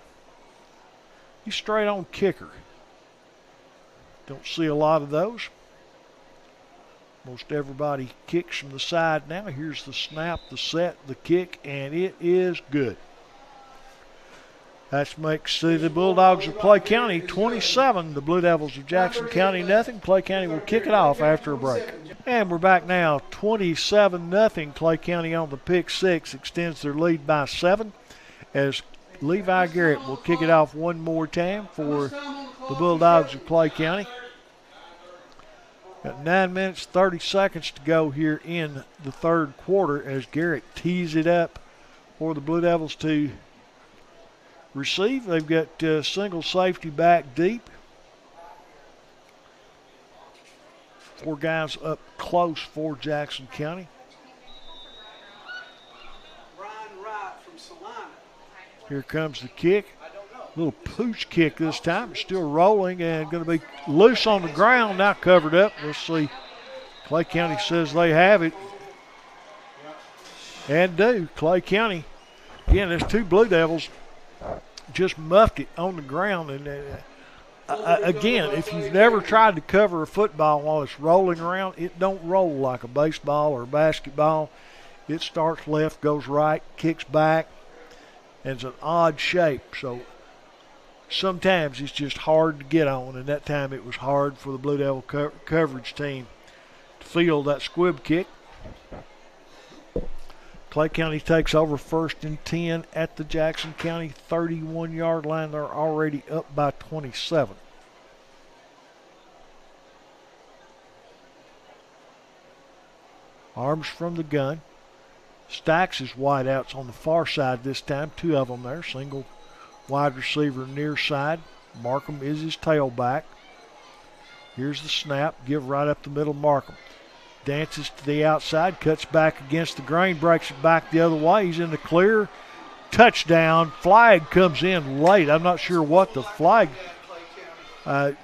He's straight on kicker. Don't see a lot of those. Most everybody kicks from the side now. Here's the snap, the set, the kick, and it is good. That makes the Bulldogs of Clay County 27, the Blue Devils of Jackson County nothing. Clay County will kick it off after a break. And we're back now, 27-0. Clay County on the pick six, extends their lead by 7 as Levi Garrett will kick it off one more time for the Bulldogs of Clay County. Got 9 minutes, 30 seconds to go here in the third quarter as Garrett tees it up for the Blue Devils to receive. They've got single safety back deep. 4 guys up close for Jackson County. From Celina. Here comes the kick. Little pooch kick this time. It's still rolling and going to be loose on the ground. Now covered up. Let's see. Clay County says they have it. And do. Clay County. Again, there's 2 Blue Devils just muffed it on the ground. And again, if you've never tried to cover a football while it's rolling around, it don't roll like a baseball or a basketball. It starts left, goes right, kicks back, and it's an odd shape. So sometimes it's just hard to get on, and that time it was hard for the Blue Devil coverage team to field that squib kick. Clay County takes over 1st and 10 at the Jackson County 31-yard line. They're already up by 27. Arms from the gun. Stacks his wideouts on the far side this time. 2 of them there. Single wide receiver near side. Markham is his tailback. Here's the snap. Give right up the middle. Markham dances to the outside. Cuts back against the grain. Breaks it back the other way. He's in the clear. Touchdown. Flag comes in late. I'm not sure what the flag. It's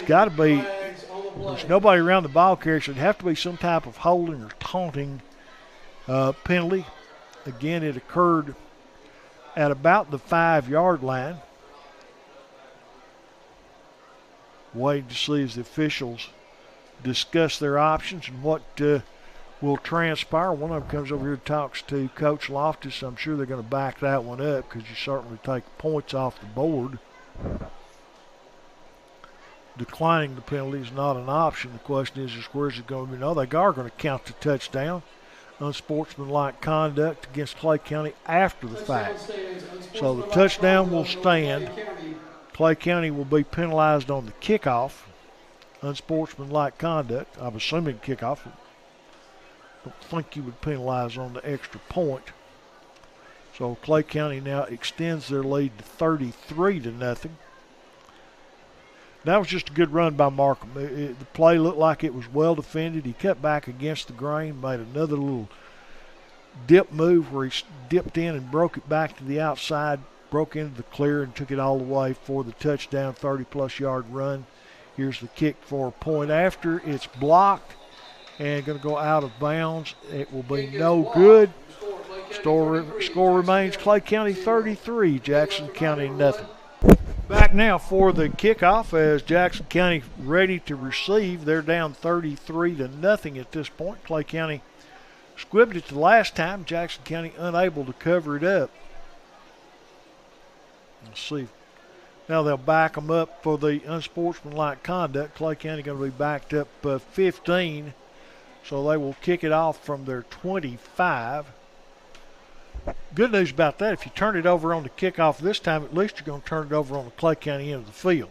got to be. There's nobody around the ball carrier, so it'd have to be some type of holding or taunting penalty. Again, it occurred at about the 5-yard line. Waiting to see as the officials discuss their options and what will transpire. One of them comes over here and talks to Coach Loftus. I'm sure they're going to back that one up because you certainly take points off the board. Declining the penalty is not an option. The question is where's it going to be? No, they are going to count the touchdown. Unsportsmanlike conduct against Clay County after the fact. So the touchdown will stand. Clay County will be penalized on the kickoff. Unsportsmanlike conduct. I'm assuming kickoff. Don't think you would penalize on the extra point. So Clay County now extends their lead to 33-0. That was just a good run by Markham. The play looked like it was well defended. He cut back against the grain, made another little dip move where he dipped in and broke it back to the outside, broke into the clear and took it all the way for the touchdown, 30-plus yard run. Here's the kick for a point after. It's blocked and going to go out of bounds. It will be no good. Score remains Clay County 33, Jackson County nothing. Back now for the kickoff as Jackson County ready to receive. They're down 33-0 at this point. Clay County squibbed it the last time. Jackson County unable to cover it up. Let's see. Now they'll back them up for the unsportsmanlike conduct. Clay County going to be backed up 15, so they will kick it off from their 25. Good news about that, if you turn it over on the kickoff this time, at least you're going to turn it over on the Clay County end of the field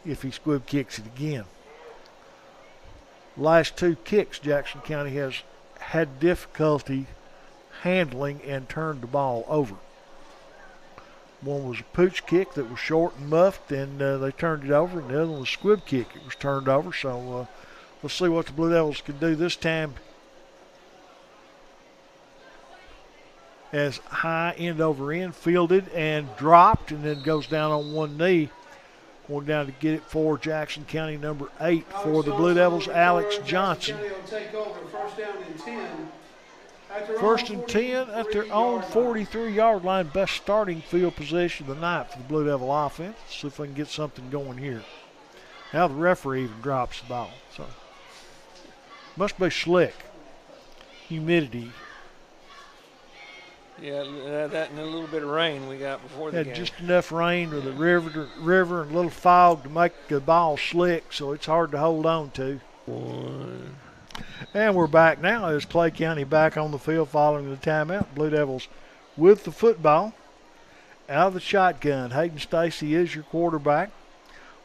if he squib kicks it again. Last two kicks, Jackson County has had difficulty handling and turned the ball over. One was a pooch kick that was short and muffed, and they turned it over, and the other one was a squib kick. It was turned over, so let's see what the Blue Devils can do this time. As high end over end, fielded and dropped, and then goes down on one knee. Going down to get it for Jackson County, number 8 for the Blue Devils, Alex Johnson. First and 10 at their own 43-yard line. Best starting field position of the night for the Blue Devil offense. See if we can get something going here. Now the referee even drops the ball. So must be slick. Humidity. Yeah, that and a little bit of rain we got before the game. Just enough rain with the river and a little fog to make the ball slick, so it's hard to hold on to. And we're back now as Clay County back on the field following the timeout. Blue Devils with the football out of the shotgun. Hayden Stacy is your quarterback.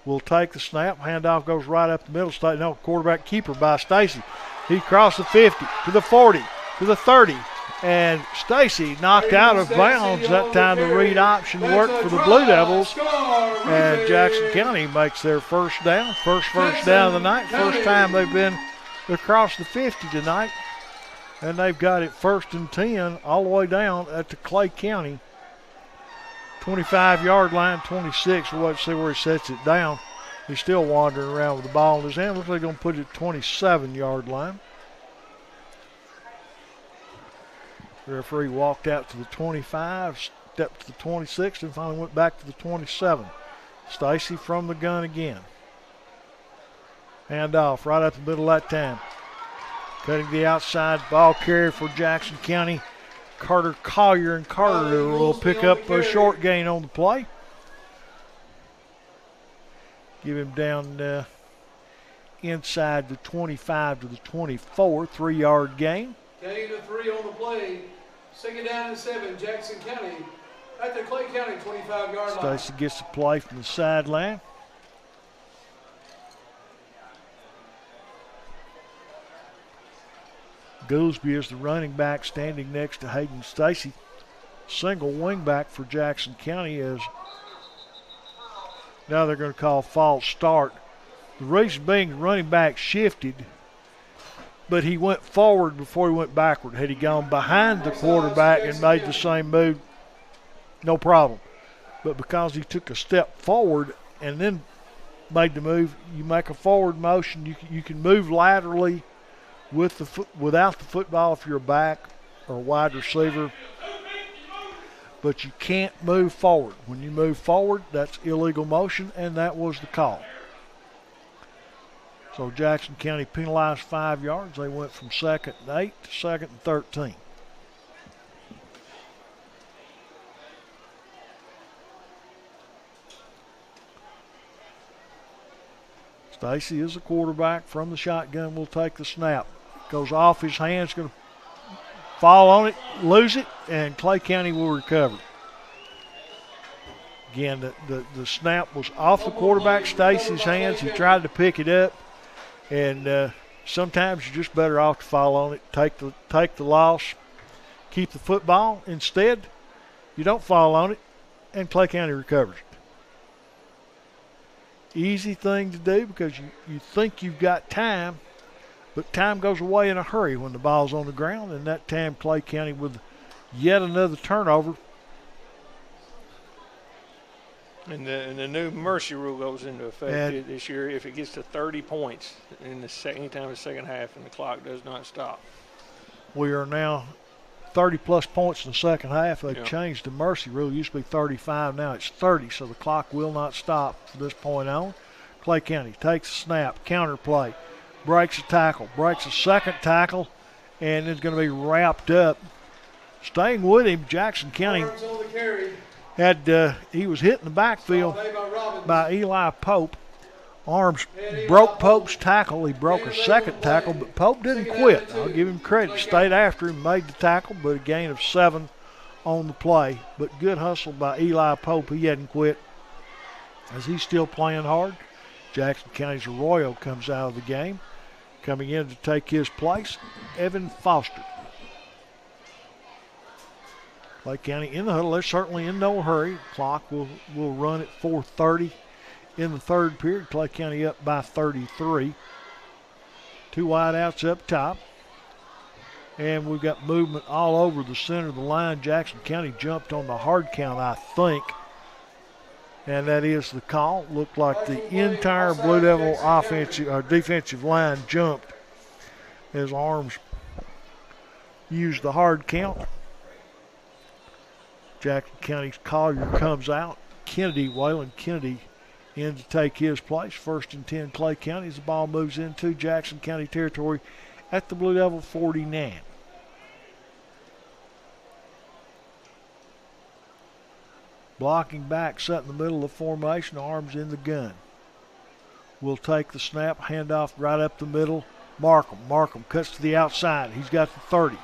Will take the snap. Handoff goes right up the middle. No, quarterback keeper by Stacy. He crossed the 50 to the 40 to the 30. And Stacy knocked out of bounds. That time the read option worked for the Blue Devils. And Jackson County makes their first down. First down of the night. First time they've been across the 50 tonight. And they've got it 1st and 10 all the way down at the Clay County 25-yard line, 26. We'll see where he sets it down. He's still wandering around with the ball in his hand. Looks like he's going to put it at 27-yard line. The referee walked out to the 25, stepped to the 26, and finally went back to the 27. Stacy from the gun again. Handoff right up the middle that time. Cutting the outside, ball carried for Jackson County. Carter Collier, and Carter will pick up a short gain on the play. Give him down inside the 25 to the 24, 3-yard gain. Gain of 3 on the play. 2nd down and 7, Jackson County at the Clay County 25-yard line. Stacy gets the play from the sideline. Goolsby is the running back standing next to Hayden Stacy. Single wingback for Jackson County is now they're going to call false start. The reason being the running back shifted, but he went forward before he went backward. Had he gone behind the quarterback and made the same move, no problem. But because he took a step forward and then made the move, you make a forward motion. You can move laterally without the football if you're a back or a wide receiver, but you can't move forward. When you move forward, that's illegal motion, and that was the call. So Jackson County penalized 5 yards. They went from 2nd and 8 to 2nd and 13. Stacy is the quarterback from the shotgun. Will take the snap. Goes off his hands, going to fall on it, lose it, and Clay County will recover. Again, the snap was off the quarterback, Stacy's hands. He tried to pick it up, and sometimes you're just better off to fall on it, take the loss, keep the football. Instead, you don't fall on it, and Clay County recovers it. Easy thing to do because you think you've got time, but time goes away in a hurry when the ball's on the ground, and that time Clay County with yet another turnover. And the new mercy rule goes into effect this year if it gets to 30 points in anytime in the second half and the clock does not stop. We are now 30-plus points in the second half. They've changed the mercy rule. It used to be 35. Now it's 30, so the clock will not stop from this point on. Clay County takes a snap, counter play, breaks a tackle, breaks a second tackle, and it's going to be wrapped up. Staying with him, Jackson County He was hit in the backfield Made by Robbins. by Eli Pope. Arms broke Pope's tackle. He broke a second tackle, but Pope didn't quit. I'll give him credit. Stayed after him, made the tackle, but a gain of 7 on the play. But good hustle by Eli Pope. He hadn't quit as he's still playing hard. Jackson County's Arroyo comes out of the game. Coming in to take his place, Evan Foster. Clay County in the huddle. They're certainly in no hurry. Clock will run at 4:30 in the third period. Clay County up by 33. 2 wideouts up top. And we've got movement all over the center of the line. Jackson County jumped on the hard count, I think. And that is the call. Looked like the entire Blue Devil defensive line jumped as Arms used the hard count. Jackson County's Collier comes out. Waylon Kennedy in to take his place. 1st and 10 Clay County as the ball moves into Jackson County territory at the Blue Devil 49. Blocking back, set in the middle of the formation, Arms in the gun. Will take the snap, handoff right up the middle. Markham cuts to the outside. He's got the 30,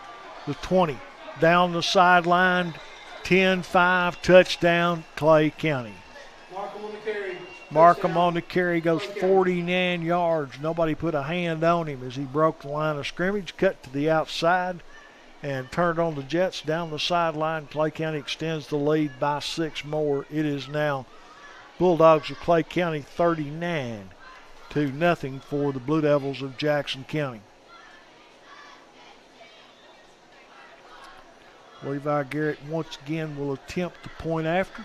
the 20, down the sideline, 10-5, touchdown, Clay County. Markham on the carry. Markham on the carry goes 49 yards. Nobody put a hand on him as he broke the line of scrimmage, cut to the outside, and turned on the Jets down the sideline. Clay County extends the lead by 6 more. It is now Bulldogs of Clay County 39-0 for the Blue Devils of Jackson County. Levi Garrett once again will attempt the point after.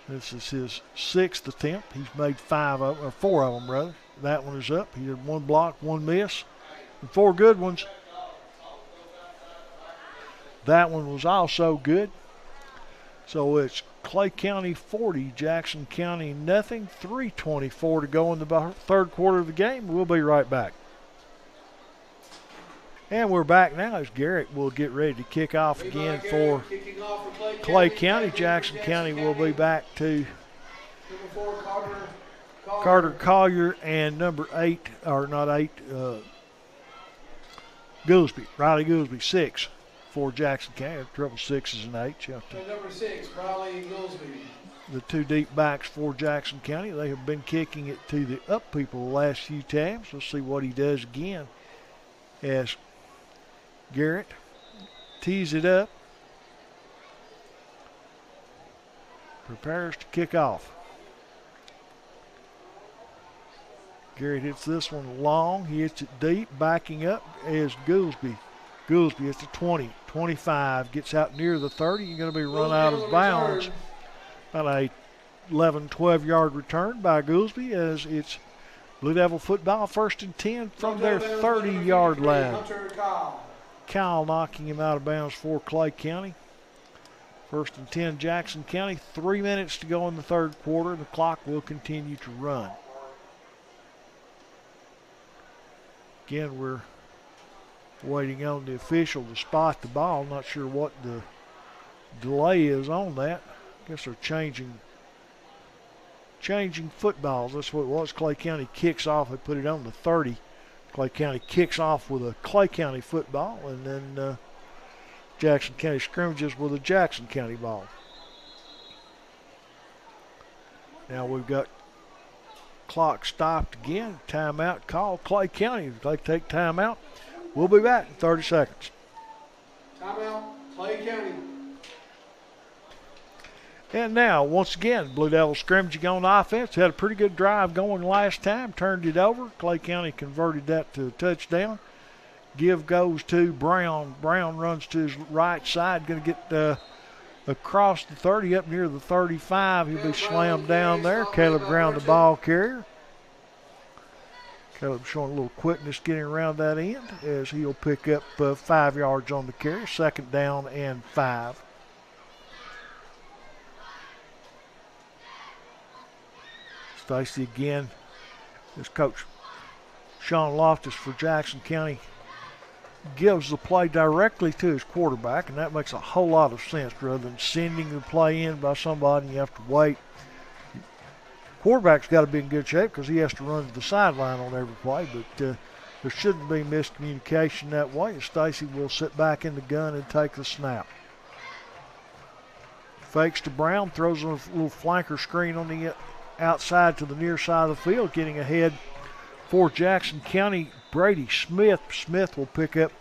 This is his 6th attempt. He's made 4 of them rather. That one is up. He had 1 block, 1 miss, and 4 good ones. That one was also good. So it's Clay County 40, Jackson County nothing. 3:24 to go in the third quarter of the game. We'll be right back. And we're back now as Garrett will get ready to kick off again for Clay County. Jackson County will be back to Number 4, Carter Collier and number 8, or not 8, Goolsby, Riley Goolsby, 6 for Jackson County. Triple 6s and 8s. And number 6, Riley Goolsby. The 2 deep backs for Jackson County. They have been kicking it to the up people the last few times. Let's see what he does again as Garrett tees it up. Prepares to kick off. Garrett hits this one long. He hits it deep. Backing up is Goolsby. Goolsby at the 20, 25. Gets out near the 30. You're going to be run out of bounds. About a 11, 12-yard return by Goolsby as it's Blue Devil football. 1st and 10 from their 30-yard line. Kyle knocking him out of bounds for Clay County. 1st and 10 Jackson County. 3 minutes to go in the third quarter. The clock will continue to run. Again, we're waiting on the official to spot the ball. Not sure what the delay is on that. I guess they're changing footballs. That's what it was. Clay County kicks off. They put it on the 30. Clay County kicks off with a Clay County football, and then Jackson County scrimmages with a Jackson County ball. Now we've got clock stopped again. Timeout called. Clay County. If they take timeout, we'll be back in 30 seconds. Timeout, Clay County. And now, once again, Blue Devils scrimmaging on offense. Had a pretty good drive going last time. Turned it over. Clay County converted that to a touchdown. Give goes to Brown. Brown runs to his right side. Going to get across the 30 up near the 35. He'll be slammed down there. Caleb Brown, the ball carrier. Caleb showing a little quickness getting around that end as he'll pick up 5 yards on the carry. 2nd down and 5. Stacy again. This coach Sean Loftus for Jackson County gives the play directly to his quarterback, and that makes a whole lot of sense rather than sending the play in by somebody and you have to wait. Quarterback's got to be in good shape because he has to run to the sideline on every play, but there shouldn't be miscommunication that way. And Stacy will sit back in the gun and take the snap. Fakes to Brown, throws a little flanker screen on the outside to the near side of the field, getting ahead for Jackson County. Brady Smith. Smith will pick up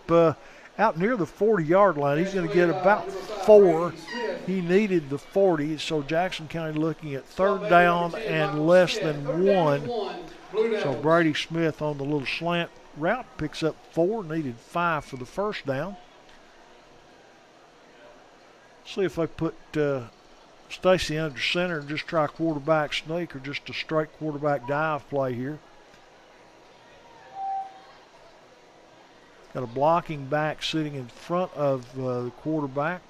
out near the 40-yard line. He's going to get about 4. He needed the 40, so Jackson County looking at 3rd down and less than 1. So Brady Smith on the little slant route picks up 4, needed 5 for the first down. See if they put Stacy under center and just try quarterback sneak or just a straight quarterback dive play here. Got a blocking back sitting in front of the quarterback.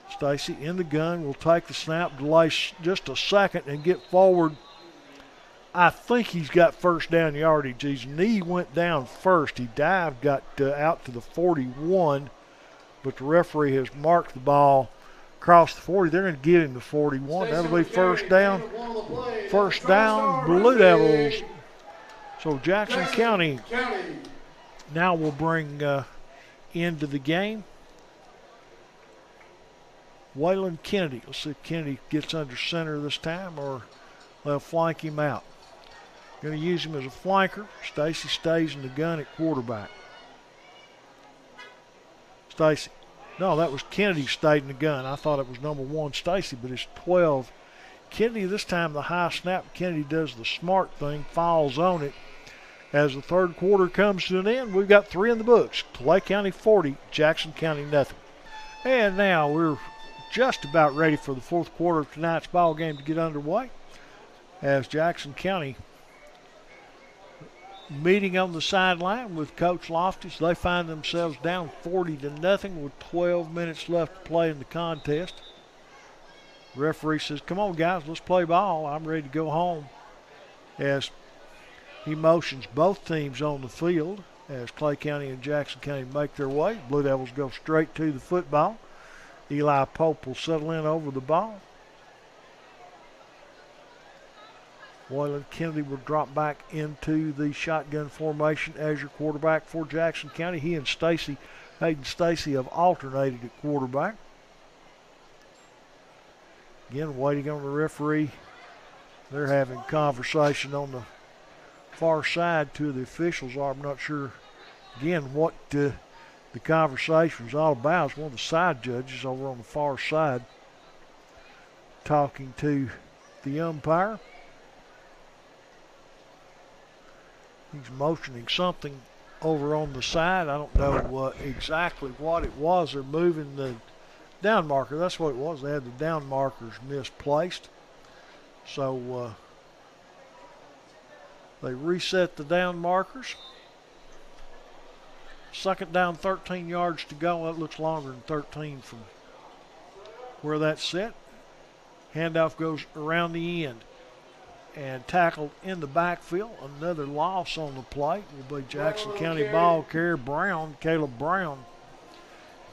Stacy in the gun will take the snap, delay just a second and get forward. I think he's got first down yardage. His knee went down first. He dived, got out to the 41, but the referee has marked the ball across the 40. They're going to give him the 41. That'll be first down. First down, Blue Devils. So Jackson County now will bring into the game Waylon Kennedy. Let's see if Kennedy gets under center this time or they'll flank him out. Going to use him as a flanker. Stacy stays in the gun at quarterback. Stacy. No, that was Kennedy stayed in the gun. I thought it was number 1 Stacy, but it's 12. Kennedy this time the high snap. Kennedy does the smart thing, falls on it. As the third quarter comes to an end, we've got 3 in the books. Clay County 40, Jackson County nothing. And now we're just about ready for the fourth quarter of tonight's ball game to get underway. As Jackson County meeting on the sideline with Coach Loftus, they find themselves down 40-0 with 12 minutes left to play in the contest. The referee says, "Come on, guys, let's play ball. I'm ready to go home." As he motions both teams on the field as Clay County and Jackson County make their way. Blue Devils go straight to the football. Eli Pope will settle in over the ball. Waylon Kennedy will drop back into the shotgun formation as your quarterback for Jackson County. He and Hayden Stacy have alternated at quarterback. Again, waiting on the referee. They're having conversation on the far side. 2 of the officials are. I'm not sure, again, what the conversation was all about. It's one of the side judges over on the far side talking to the umpire. He's motioning something over on the side. I don't know exactly what it was. They're moving the down marker. That's what it was. They had the down markers misplaced. So they reset the down markers. Second down, 13 yards to go. That looks longer than 13 from where that's set. Handoff goes around the end and tackled in the backfield. Another loss on the play will be Jackson County ball carrier Brown, Caleb Brown.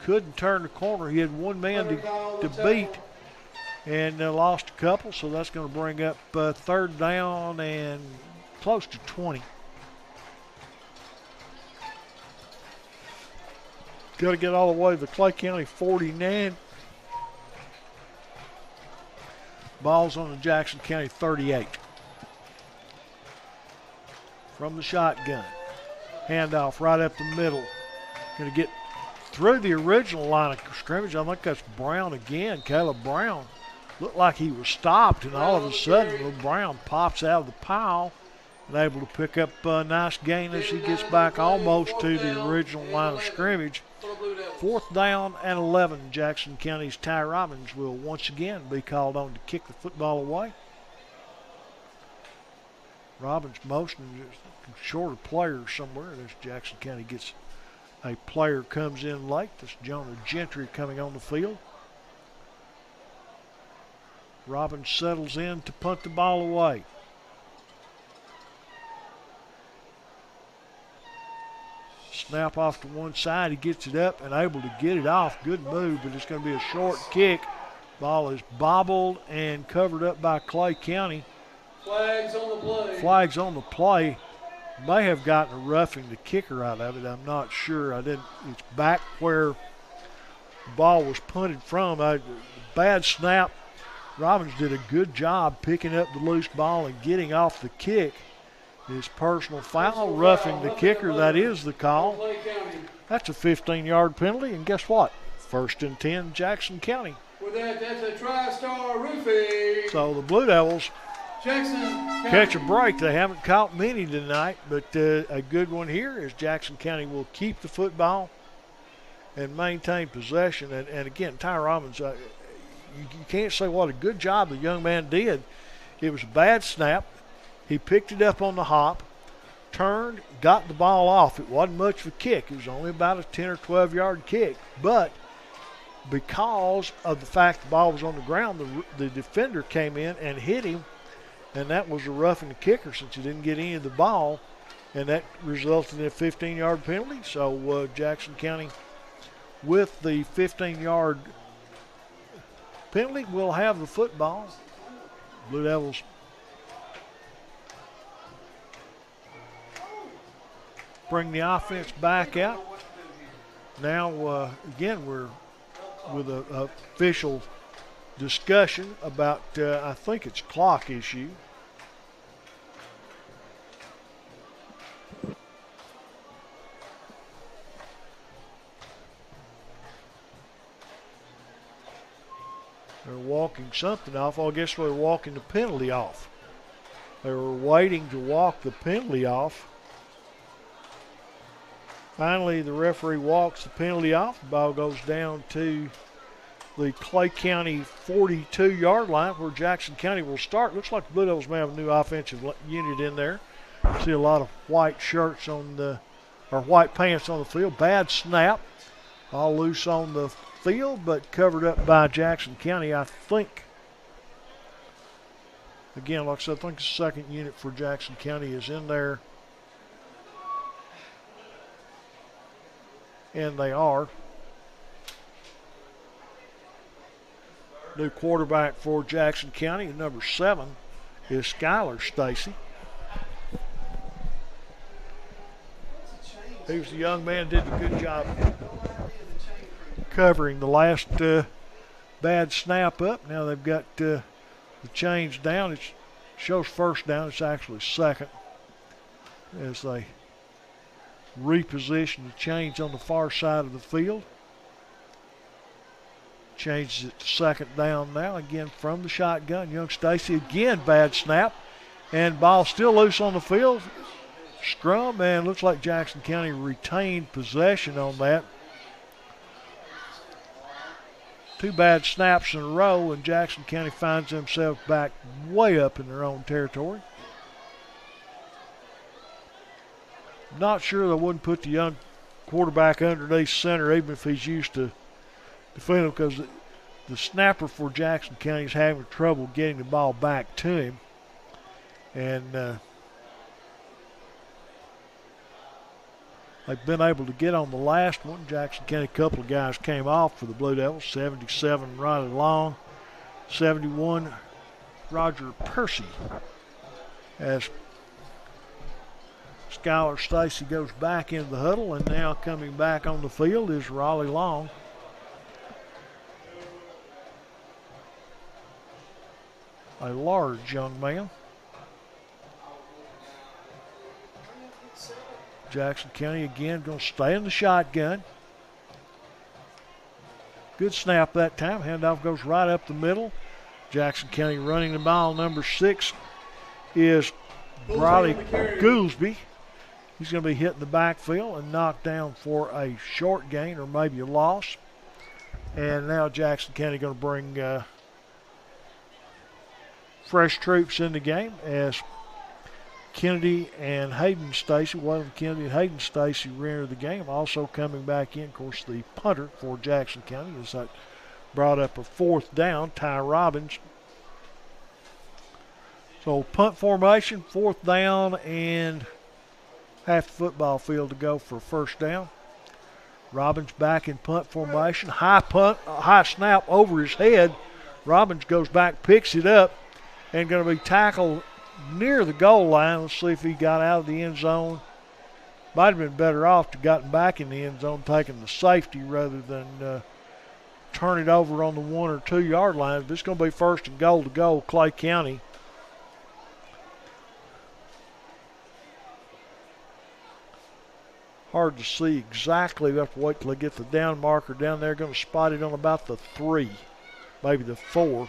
Couldn't turn the corner. He had one man to beat and lost a couple, so that's going to bring up third down and close to 20. Got to get all the way to the Clay County 49. Ball's on the Jackson County 38. From the shotgun. Handoff right up the middle. Going to get through the original line of scrimmage. I think that's Brown again, Caleb Brown. Looked like he was stopped, and all of a sudden, little Brown pops out of the pile and able to pick up a nice gain as he gets back almost to the original line of scrimmage. Fourth down and 11. Jackson County's Ty Robbins will once again be called on to kick the football away. Robbins motioning shorter player somewhere. As Jackson County gets a player comes in late. That's Jonah Gentry coming on the field. Robbins settles in to punt the ball away. Snap off to one side. He gets it up and able to get it off. Good move, but it's going to be a short kick. Ball is bobbled and covered up by Clay County. Flags on the play. Flags on the play. May have gotten a roughing the kicker out of it. I'm not sure. It's back where the ball was punted from. Bad snap. Robbins did a good job picking up the loose ball and getting off the kick. His personal foul, roughing the kicker. That is the call. Clay County. That's a 15-yard penalty, and guess what? 1st and 10, Jackson County. With that, that's a TriStar Roofing. So the Blue Devils Jackson County. catch a break. They haven't caught many tonight, but a good one here is Jackson County will keep the football and maintain possession. And again, Ty Robbins, you can't say what a good job the young man did. It was a bad snap. He picked it up on the hop, turned, got the ball off. It wasn't much of a kick. It was only about a 10 or 12-yard kick. But because of the fact the ball was on the ground, the defender came in and hit him, and that was a roughing the kicker since he didn't get any of the ball, and that resulted in a 15-yard penalty. So Jackson County, with the 15-yard penalty, will have the football. Blue Devils bring the offense back out. Now, again, we're with an official discussion about, I think it's clock issue. They're walking something off. I guess they're walking the penalty off. They were waiting to walk the penalty off. Finally, the referee walks the penalty off. The ball goes down to the Clay County 42-yard line where Jackson County will start. Looks like the Blue Devils may have a new offensive unit in there. See a lot of white shirts or white pants on the field. Bad snap. All loose on the field, but covered up by Jackson County, I think. Again, like I said, I think the second unit for Jackson County is in there. And they are. New quarterback for Jackson County, number 7, is Skylar Stacy. He was the young man, did a good job covering the last bad snap up. Now they've got the change down. It shows first down. It's actually second as they reposition the change on the far side of the field. Changes it to second down now. Again from the shotgun. Young Stacy again, bad snap. And ball still loose on the field. Scrum, and looks like Jackson County retained possession on that. 2 bad snaps in a row, and Jackson County finds themselves back way up in their own territory. Not sure they wouldn't put the young quarterback underneath center, even if he's used to defending, because the snapper for Jackson County is having trouble getting the ball back to him. And they've been able to get on the last one. Jackson County, a couple of guys came off for the Blue Devils. 77, Riley Long. 71, Roger Percy. As Skylar Stacy goes back into the huddle, and now coming back on the field is Raleigh Long. A large young man. Jackson County again going to stay in the shotgun. Good snap that time. Handoff goes right up the middle. Jackson County running the ball. Number 6 is Riley Goolsby. He's going to be hitting the backfield and knocked down for a short gain or maybe a loss. And now Jackson County going to bring fresh troops in the game as Kennedy and Hayden Stacy, Kennedy and Hayden Stacy re-enter the game. Also coming back in, of course, the punter for Jackson County as that brought up a 4th down, Ty Robbins. So punt formation, 4th down and half the football field to go for a first down. Robbins back in punt formation. High snap over his head. Robbins goes back, picks it up, and going to be tackled near the goal line. Let's see if he got out of the end zone. Might have been better off to gotten back in the end zone, taking the safety rather than turn it over on the 1 or 2 yard line. This is going to be first and goal to go, Clay County. Hard to see exactly. We have to wait till they get the down marker down there. Going to spot it on about the 3, maybe the 4.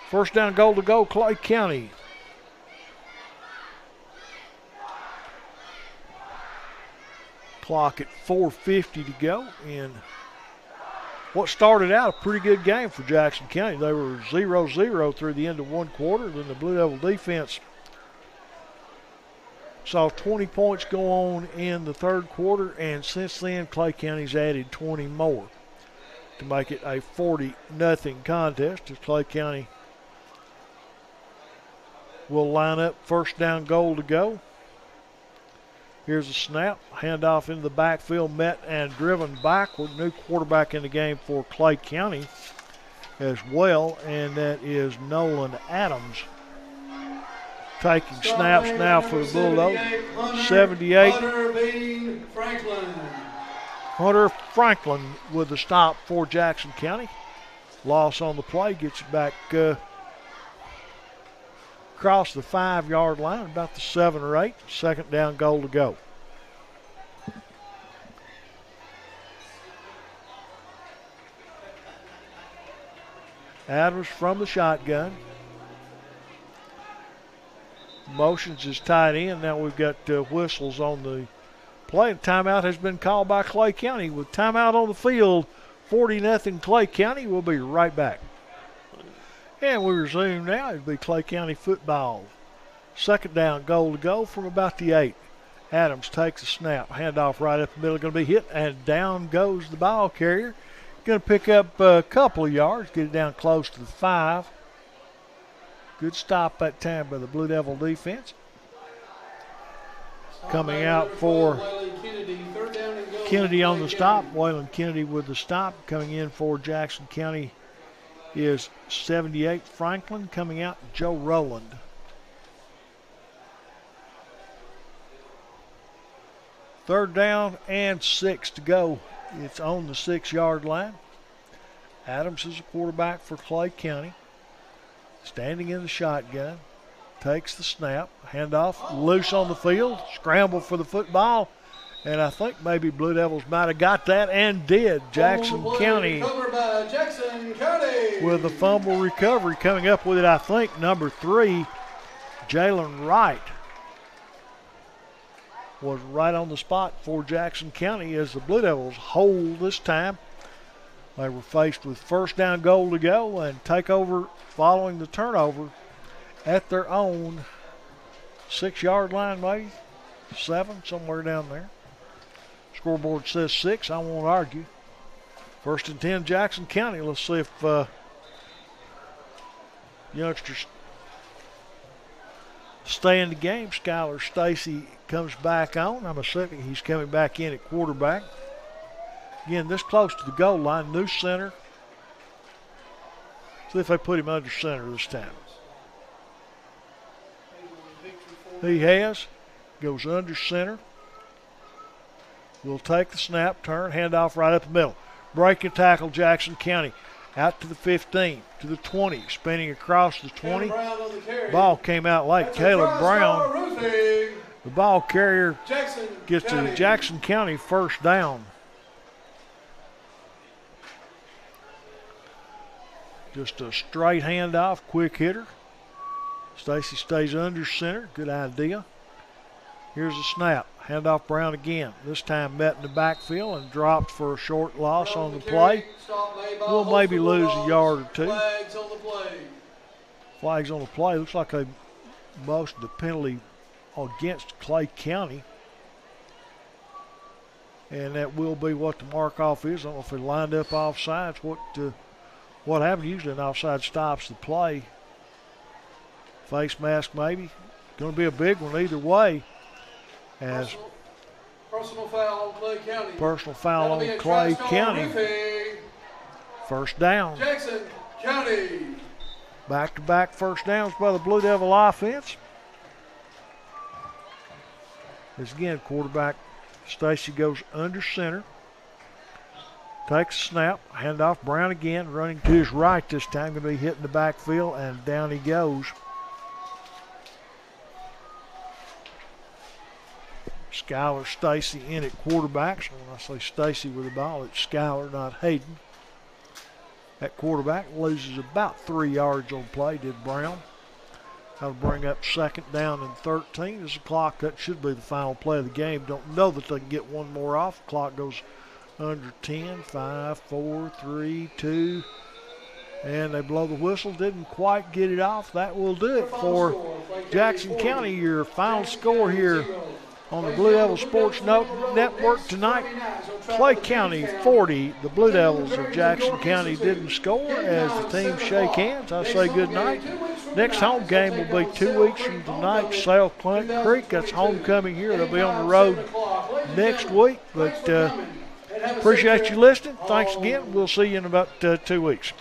First down goal to go, Clay County. Clock at 4:50 to go in what started out a pretty good game for Jackson County. They were 0-0 through the end of one quarter. Then the Blue Devil defense saw 20 points go on in the third quarter, and since then Clay County's added 20 more to make it a 40-0 contest as Clay County will line up first down goal to go. Here's a snap, handoff into the backfield, met and driven backward. New quarterback in the game for Clay County as well, and that is Nolan Adams. Taking snaps now for the Bulldogs. 78. Hunter Franklin with the stop for Jackson County. Loss on the play, gets it back across the 5 yard line, about the 7 or 8. Second down goal to go. Adams from the shotgun. Motions his tight end. Now we've got whistles on the play. Timeout has been called by Clay County. With timeout on the field, 40-0 Clay County. We'll be right back. And we resume now. It'll be Clay County football. Second down goal to go from about the 8. Adams takes a snap. Handoff right up the middle. Going to be hit, and down goes the ball carrier. Going to pick up a couple of yards, get it down close to the 5. Good stop that time by the Blue Devil defense. Coming out for Kennedy on the stop. Waylon Kennedy with the stop. Coming in for Jackson County is 78 Franklin. Coming out, Joe Rowland. Third down and 6 to go. It's on the 6 yard line. Adams is a quarterback for Clay County. Standing in the shotgun. Takes the snap. Handoff loose on the field. Scramble for the football. And I think maybe Blue Devils might have got that and did. Jackson County with the fumble recovery. Coming up with it, I think, number 3, Jalen Wright, was right on the spot for Jackson County as the Blue Devils hold this time. They were faced with first down goal to go and take over following the turnover at their own 6 yard line, maybe 7, somewhere down there. Scoreboard says 6. I won't argue. First and 10, Jackson County. Let's see if youngsters stay in the game. Skylar Stacy comes back on. I'm assuming he's coming back in at quarterback. Again, this close to the goal line. New center. See if they put him under center this time. He has. Goes under center. Will take the snap, turn, handoff right up the middle. Break and tackle Jackson County. Out to the 15, to the 20, spinning across the 20. Ball came out late. Caleb Brown, the ball carrier, gets to Jackson County first down. Just a straight handoff, quick hitter. Stacy stays under center. Good idea. Here's a snap. Handoff Brown again. This time met in the backfield and dropped for a short loss on the play. We'll maybe lose a yard or 2. Flags on the play. Looks like they motioned the penalty against Clay County. And that will be what the mark-off is. I don't know if they lined up offsides. What happened? Usually an offside stops the play. Face mask maybe. Going to be a big one either way. as Personal foul on Clay County. personal foul That'll be on a Clay trash talk County. roofing. First down. Jackson County. Back-to-back first downs by the Blue Devil offense. As again, quarterback Stacy goes under center. Takes a snap, handoff, Brown again, running to his right this time, going to be hitting the backfield, and down he goes. Skylar Stacy in at quarterback. So when I say Stacy with the ball, it's Skylar, not Hayden. At quarterback, loses about 3 yards on play, did Brown. That'll bring up second down and 13. As the clock, that should be the final play of the game. Don't know that they can get one more off. The clock goes under 10, 5, 4, 3, 2. And they blow the whistle. Didn't quite get it off. That will do it for Jackson County. Your final score here on the Blue Devil Sports Network tonight. Clay County 40. The Blue Devils of Jackson County didn't score. As the teams shake hands, I say good night. Next home game will be 2 weeks from tonight. South Creek, that's homecoming here. They'll be on the road next week. But appreciate you listening. Thanks again. We'll see you in about 2 weeks.